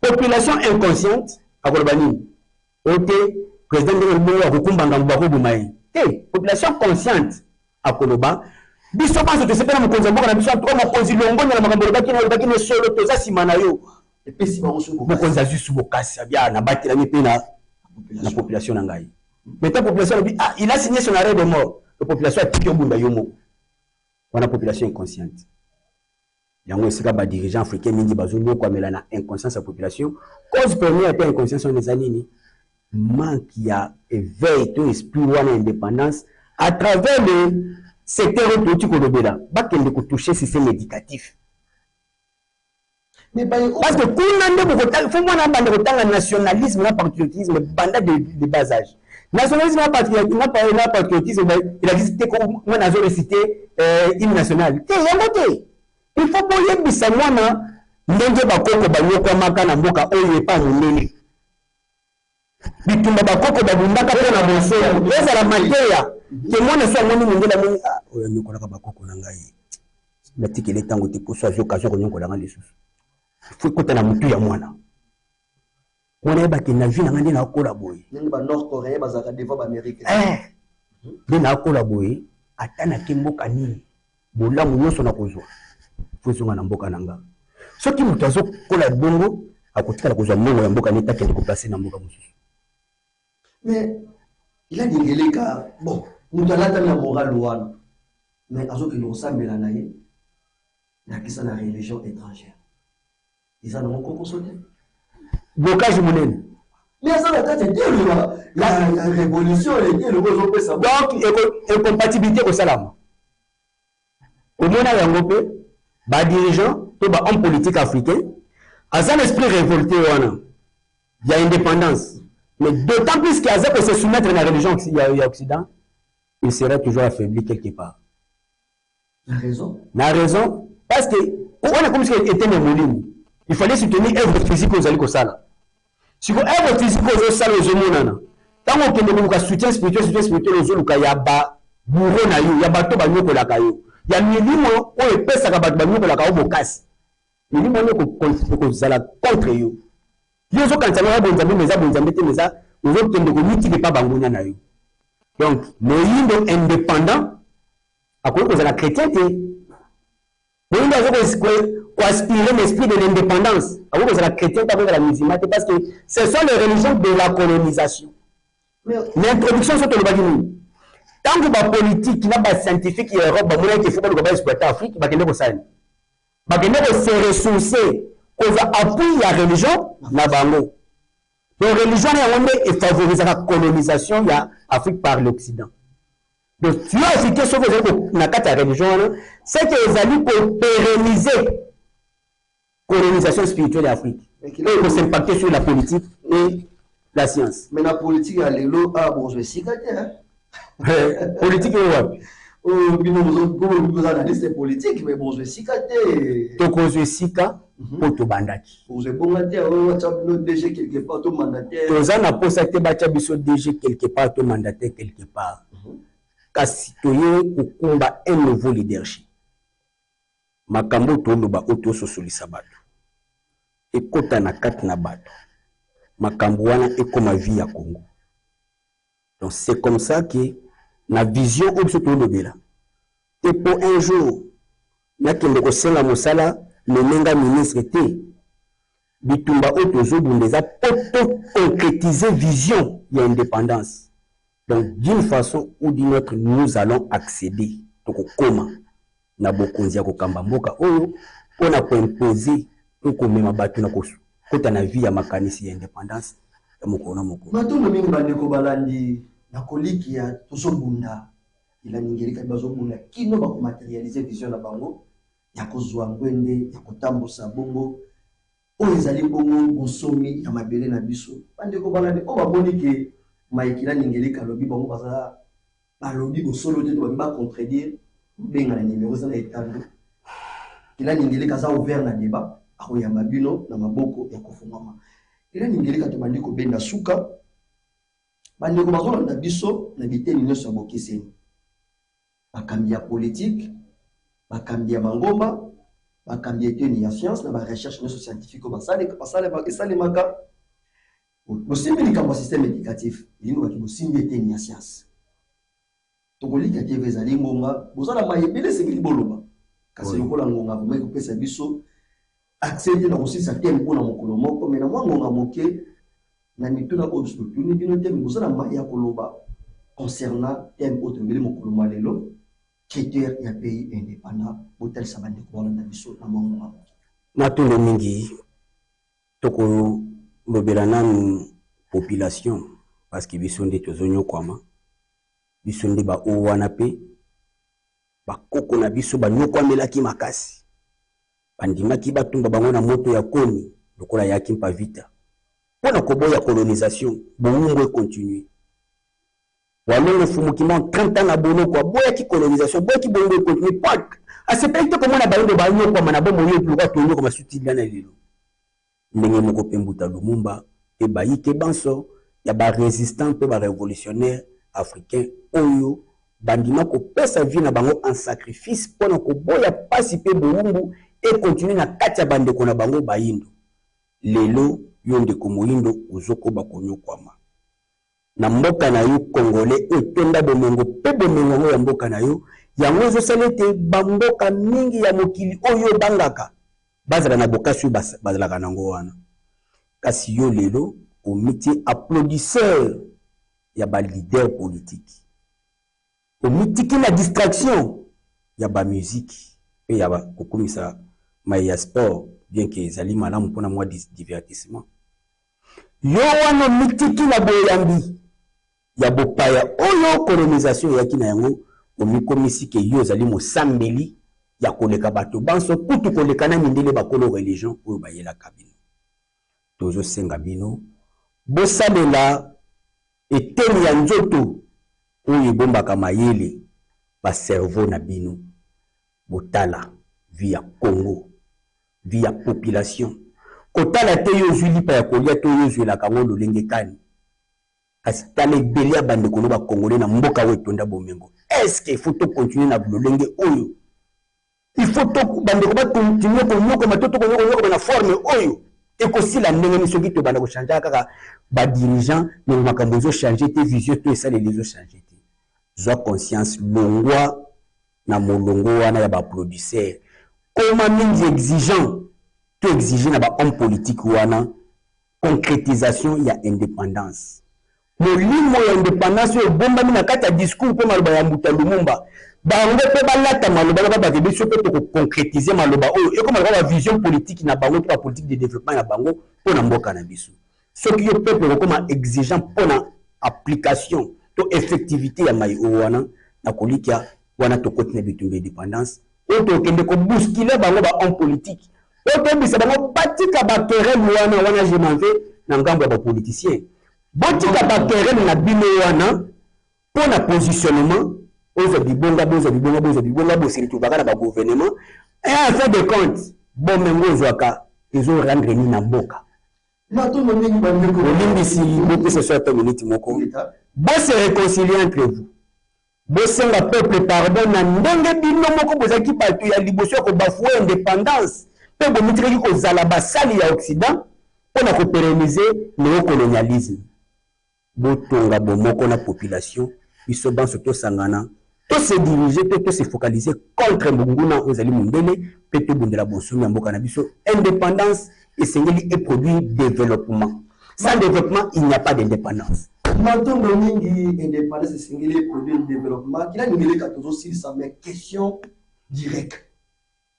population inconsciente akoloba nini oyo te président ndenge bongo akokumba ngambo bakoboma ye te population consciente akoloba biso banso tosepela mokonzi ya mboka na biso atoka mokonzi longonya na makambo olobaki ne solo toza nsima na yo epesi bango mokonzi azwi su bokasi abia nabatelami mpe na population na ngai maintenant population alobi il a signé son arrêt de mort la population atiki obunda yo moko wana population inconsciente yango esika badirigeant africain mingi bazolokwamela na inconscience ya population cause première ete inconscience wana eza nini manque ya éveil to esprit wana indépendance à travers le secteur oyo touti kolobela bakende kotouche système éducatif parce que kuna nde fo mwana abanda kotanga nationalisme na patriotisme banda de bas âge nationalisme na patriotisme elakisi te ko mwana azorecite hymne national te yango te il faut boyebisa mwana ndenge bakoko banyokwamaka na mboka oyo epa monene bitumba bakoko babundaka mpo na bosolo ezala mateya ke mwana so amoni mondele amoni oyo anyokolaka bakoko na ngai natikeli ntango te poso azwi occasion konyokolanga lisusu fo ekota na motu ya mwana yebaki na vie na ngai nde nakola boye ndenge banord coréen bazalaka devant baaméricain nde nakola boye ata nake mboka nini bolamu nyonso nakozwa fo ezonga na mboka na nga soki moto azokola bongo akotikala kozwa mbongo ya mboka neti akende koplace na mboka mosusu mais il a dingeleka bon moto alatami na moral wana mais azokende kosambela na ye nakisa na religion étrangère eza na mokokoso te blocage monene mais aza na kati la révolution eloko ezopesa donc incompatibilité kosalama omona yango mpe badirigeant to bahomme politique africain aza l'esprit révolté wana ya indépendance mais d'autant plus qu'aza peut se soumettre à la religion ya Occident il serait toujours affaibli quelque part la raison parce que on a comme si était le molimo il fallait soutenir œuvre physique aux ali kosala siko œuvre physique aux sala ozomonana tango okende koluka soutien spirituel ozoluka ya ba bourreau na yo ya bato banyokolaka yo ya milimo oyo epesaka bato banyokolaka yo bokasi milimo wana ekozala contre yo yo ozokanisa na bonzambe meza bonzambe te meza ozokende komitike pa bangunya na yo donc moyindo indépendant akoki kozala chrétien te moyindo azokoaspirer l'esprit de l'indépendance akoki kozala chrétien te akokozala musulman te parce que ce sont les religions de la colonisation l'introduction so tolobaki nini tant que ba politique na ba scientifique ya Europe ba mona ke faut ba exploiter Afrique ba kende ko sani ba kende ko se ressourcer cause appui ya religion na bango. Donc religion ya wonde et favorise la colonisation ya Afrique par l'Occident. Donc tu as cité ce que na kata religion c'est que les alliés pour pérenniser colonisation spirituelle d'Afrique et pour s'impacter sur la politique et la science. Mais la politique à l'élo a besoin de cigarettes. Politique est Oh, nous analystes politiques, mais besoin de cigarettes. Donc besoin de cigarettes pour tout bandaki. Besoin de mandataire, on va DG quelque part, tout mandataire. Tous en a posé que bacha biso DG quelque part, tout mandataire quelque part. Car citoyen ou combat un nouveau leadership. Makambo tolo ba auto sosolisa bato. Et kota na kat na bato. Makambo wana et comme la vie à Congo. Donc c'est comme ça que la vision obso tolo bela. Et pour un jour, na kende ko senga mosala le menga ministre te. Bitumba auto zo bundeza poto concrétiser vision y a indépendance. Donc d'une façon ou d'une autre nous allons accéder au comment. Na bokonzi ya kokamba mboka oyo pona ko imposer ko mema batu na kosu kota na vie ya makanisi ya independance ya mokona moko matondo mingi bandeko balandi na koliki ya tozobunda ila ningelika bazobunda kino ba ko materialiser vision na bango ya kozwa ngwende ya kotambosa bongo oyo ezali bongo bosomi ya mabele na biso bandeko balandi o baboni ke maikila ningelika lobi bango bazala balobi bosolo te to ba contredire benga na numéro ça na etando ila ningelika za ouvert na débat ako ya mabino na maboko ya kofungama ila ningelika to bandiko benda suka bandiko bazona na biso na biteni nyonso bokiseni bakambi ya politique bakambi ya mangomba bakambi eteni ya science na ba recherche nyonso scientifique basale maka bosimbi likambo ya système éducatif lingo baki bosimbi eteni ya science tokolika te vezali ngonga bozala mayebele sekili boloba kasi lokola ngonga komai kopesa biso accès na kosisa te mpona mokolo moko mais na mwa ngonga moke na mituna oyo tuni bino te bozala maya koloba concernant thème autre mbele mokolo malelo critère ya pays indépendant botalisa bandeko wana na biso na mwa matondo mingi toko lobela nanu population parce que biso nde tozonyo kwama biso nde ba o wana pe bakoko na biso banyokwamelaki makasi bandimaki batumba bango na moto ya koni lokola yaki mpa vita mpona koboya colonisation bongo econtinue walongo fumukima 30 ans na boloko aboyaki colonisation boyaki bongo econtinue pak asepeli te komona bayindo banyokwama na bombo yo luka tonyokoma sutili na lelo ndenge moko mpe mbuta lumumba mpe bayike banso ya barésistant mpe barévolutionnaire africain oyo bandima kopesa vie na bango en sacrifice mpona koboya pasi mpe bowumbu et continue na kati ya bandeko na bango bayindo lelo yo ndeko moyindo ozokoba konyokwama na mboka na yo congolais etonda bomengo mpe bomengo ya mboka na yo yango ezosala ete bamboka mingi ya mokili oyo bangaka bazala na bokasi oyo bazalaka nango wana kasi yo lelo omiti applaudisseur ya ba leader politique omitiki na distraction ya ba musique et ya ba kokomisa ya sport bien que ezali malamu mpona mwa divertissement yo wana mitiki na boyambi ya bopaya oyo colonisation yaki na yango omikomisi ke yo ezali mosambeli ya koleka bato banso kutu koleka na mindele bakolo religion oyo bayelaka bino tozosenga bino bosalela eteni ya nzoto oyo ebombaka mayele baservo na bino botala via Congo via population kotala te yo zwi lipa ya kolia to yo zwi la kango lolenge kani kasi tala ebele ya bandeko no bakongole na mboka oyo etonda bomengo est-ce que il faut to continuer na lolenge oyo il faut to bandeko bakontinue konyokoma to konyokoma na forme oyo ekosila ndenge ni soki tobanda kochange kaka badirigeant mais makambo ezochanger te vision to esaleli ezochanger te zwa conscience longwa na molongo wana ya baproducteur koma mingi exigeant to exiger na ba homme politique wana concrétisation ya indépendance molimo ya indépendance oyo ebombami na kati ya discours mpe maloba ya Mbuta Lumumba bango mpe balata maloba na babake biso mpe tokoconcrétise maloba oyo ekoma lokola vision politique na bango to politique de développement na bango mpo na mboka na biso soki yo peuple okoma exigeant mpo na application to effectivité ya mai oyo wana na kolikia wana tokoti na bitumba indépendance oyo tokende kobousculer bango bahomme politique oyo toyebisa bango batika baquerelle wana je m'en vais na ngambo ya bapoliticien botika baquerelle na bino wana mpo na positionnement oza bibonga bosiri baka na bagouvernement et en fin de compte bomengo ozwaka ezorendre nini na mboka olimbisi bopesa so ata minute moko bose réconcilier entre vous bosenga peuple pardon na ndenge bino moko bozalaki bato ya liboso ya kobafue indépendance mpe bomitikaki kozala basali ya occident mpo na kopérennize néocolonialisme botonga bomoko na population biso banso tosangana to se diriger to se focaliser contre Mbunguna ozali mundele pe to bundela bonsomi ya mboka na biso indépendance esengeli et produit développement sans développement il n'y a pas d'indépendance matombo mingi indépendance esengeli et produit développement kila ngeli ka toujours si ça mais question directe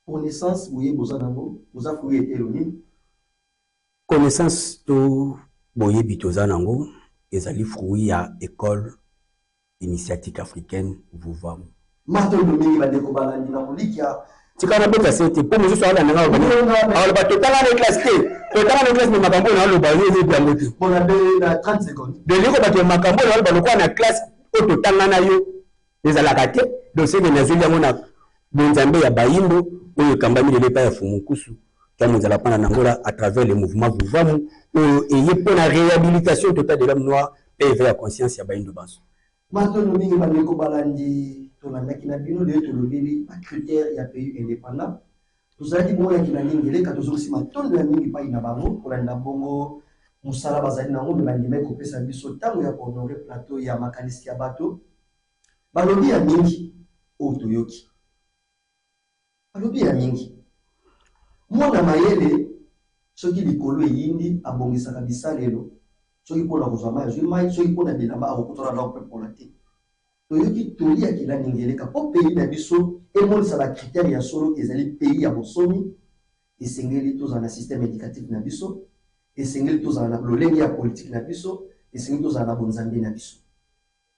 connaissance boye boza nango boza fouye eloni connaissance to boye bitoza nango ezali fruit ya école initiatique africaine Vuvamu. Matombo mingi bandeko balandi na kolikia tikana beta sete po mozo so ala nanga ala ba totala na classe ni makambo na lo ba yezi bya ngoti bona de na 30 secondes de liko ba makambo na ba lokwa na classe o totanga na yo ezala kate do sebe na zeli yango na bonzambe ya bayimbo oyo kambami de lepa ya fumukusu kama nzala pana nangola à travers le mouvement Vuvamu et pour la réhabilitation totale de l'homme noir et vers la conscience ya bayindo baso. Matombo mingi bandeko balandi tolandaki na bino de tolobeli ba critère ya pays indépendant tozalaki bongo kina ningele ka tozosi matondo ya mingi pai na bango kolanda bongo musala bazali nango bandimai kopesa biso tango ya honore plateau ya makanisi ya bato balobi ya mingi otoyoki balobi ya mingi mwana mayele soki likolo eyindi abongisaka bisalelo soki mpona kozwa mai azwi mai soki mpona bilamba akokotola na mpe mpona te toyoki toliakela ningeleka mpo pays na biso emonisa bakritère ya solo ezali pays ya bosomi esengeli tozala na système éducatif na biso esengeli tozala na lolenge ya politique na biso esengeli tozala na bonzambe na biso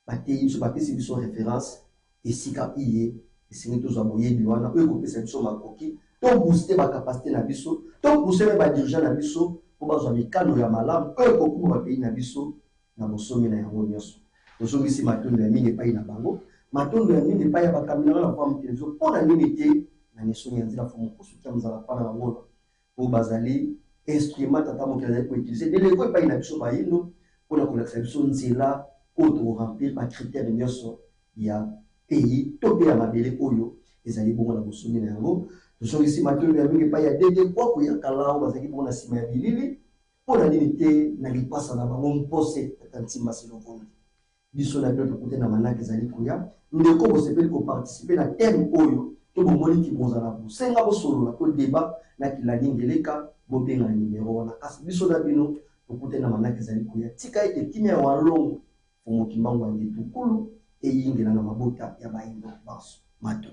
bateyi biso bapesi biso référence esika iye esengeli tozwa boyebi wana oyo ekopesa biso makoki to booster bakapasité na biso to booster ba dirigeant na biso po bazwa mikano ya malamu oyo ekokuma bapeyi na biso na bosomi na yango nyonso tozongisi matondo ya mingi epai na bango matondo ya mingi epai ya bakaminaka na kwa mutelevizo mpo na nini te na misoni ya nzela fo mokosukia mozala mpana bango po bazali instrument tata moki azali koutilize deleko epai na biso bayindo mpona kolakisa biso nzela oyo tokoremplir bacritère nyonso ya pays to mpe ya mabele oyo ezali bongo na bosomi na yango tozongisi matondo ya mingi epai ya dede kwa koyaka lao bazalaki bongo na nsima ya bilili mpo na nini te na lipasa na bango mpose tata ntimba selokondi biso na bino tokute na manaki ezali koya ndeko bosepeli koparticipe na thème oyo to bomoni ki bozala bosenga bosolola to débat na kilani ngeleka bobenga na numero wana kasi biso na bino tokute na manaki ezali koya tika ete kimia ya walongo fo mokimbango ya ndetukulu eyingela na mabota ya bayindo baso mato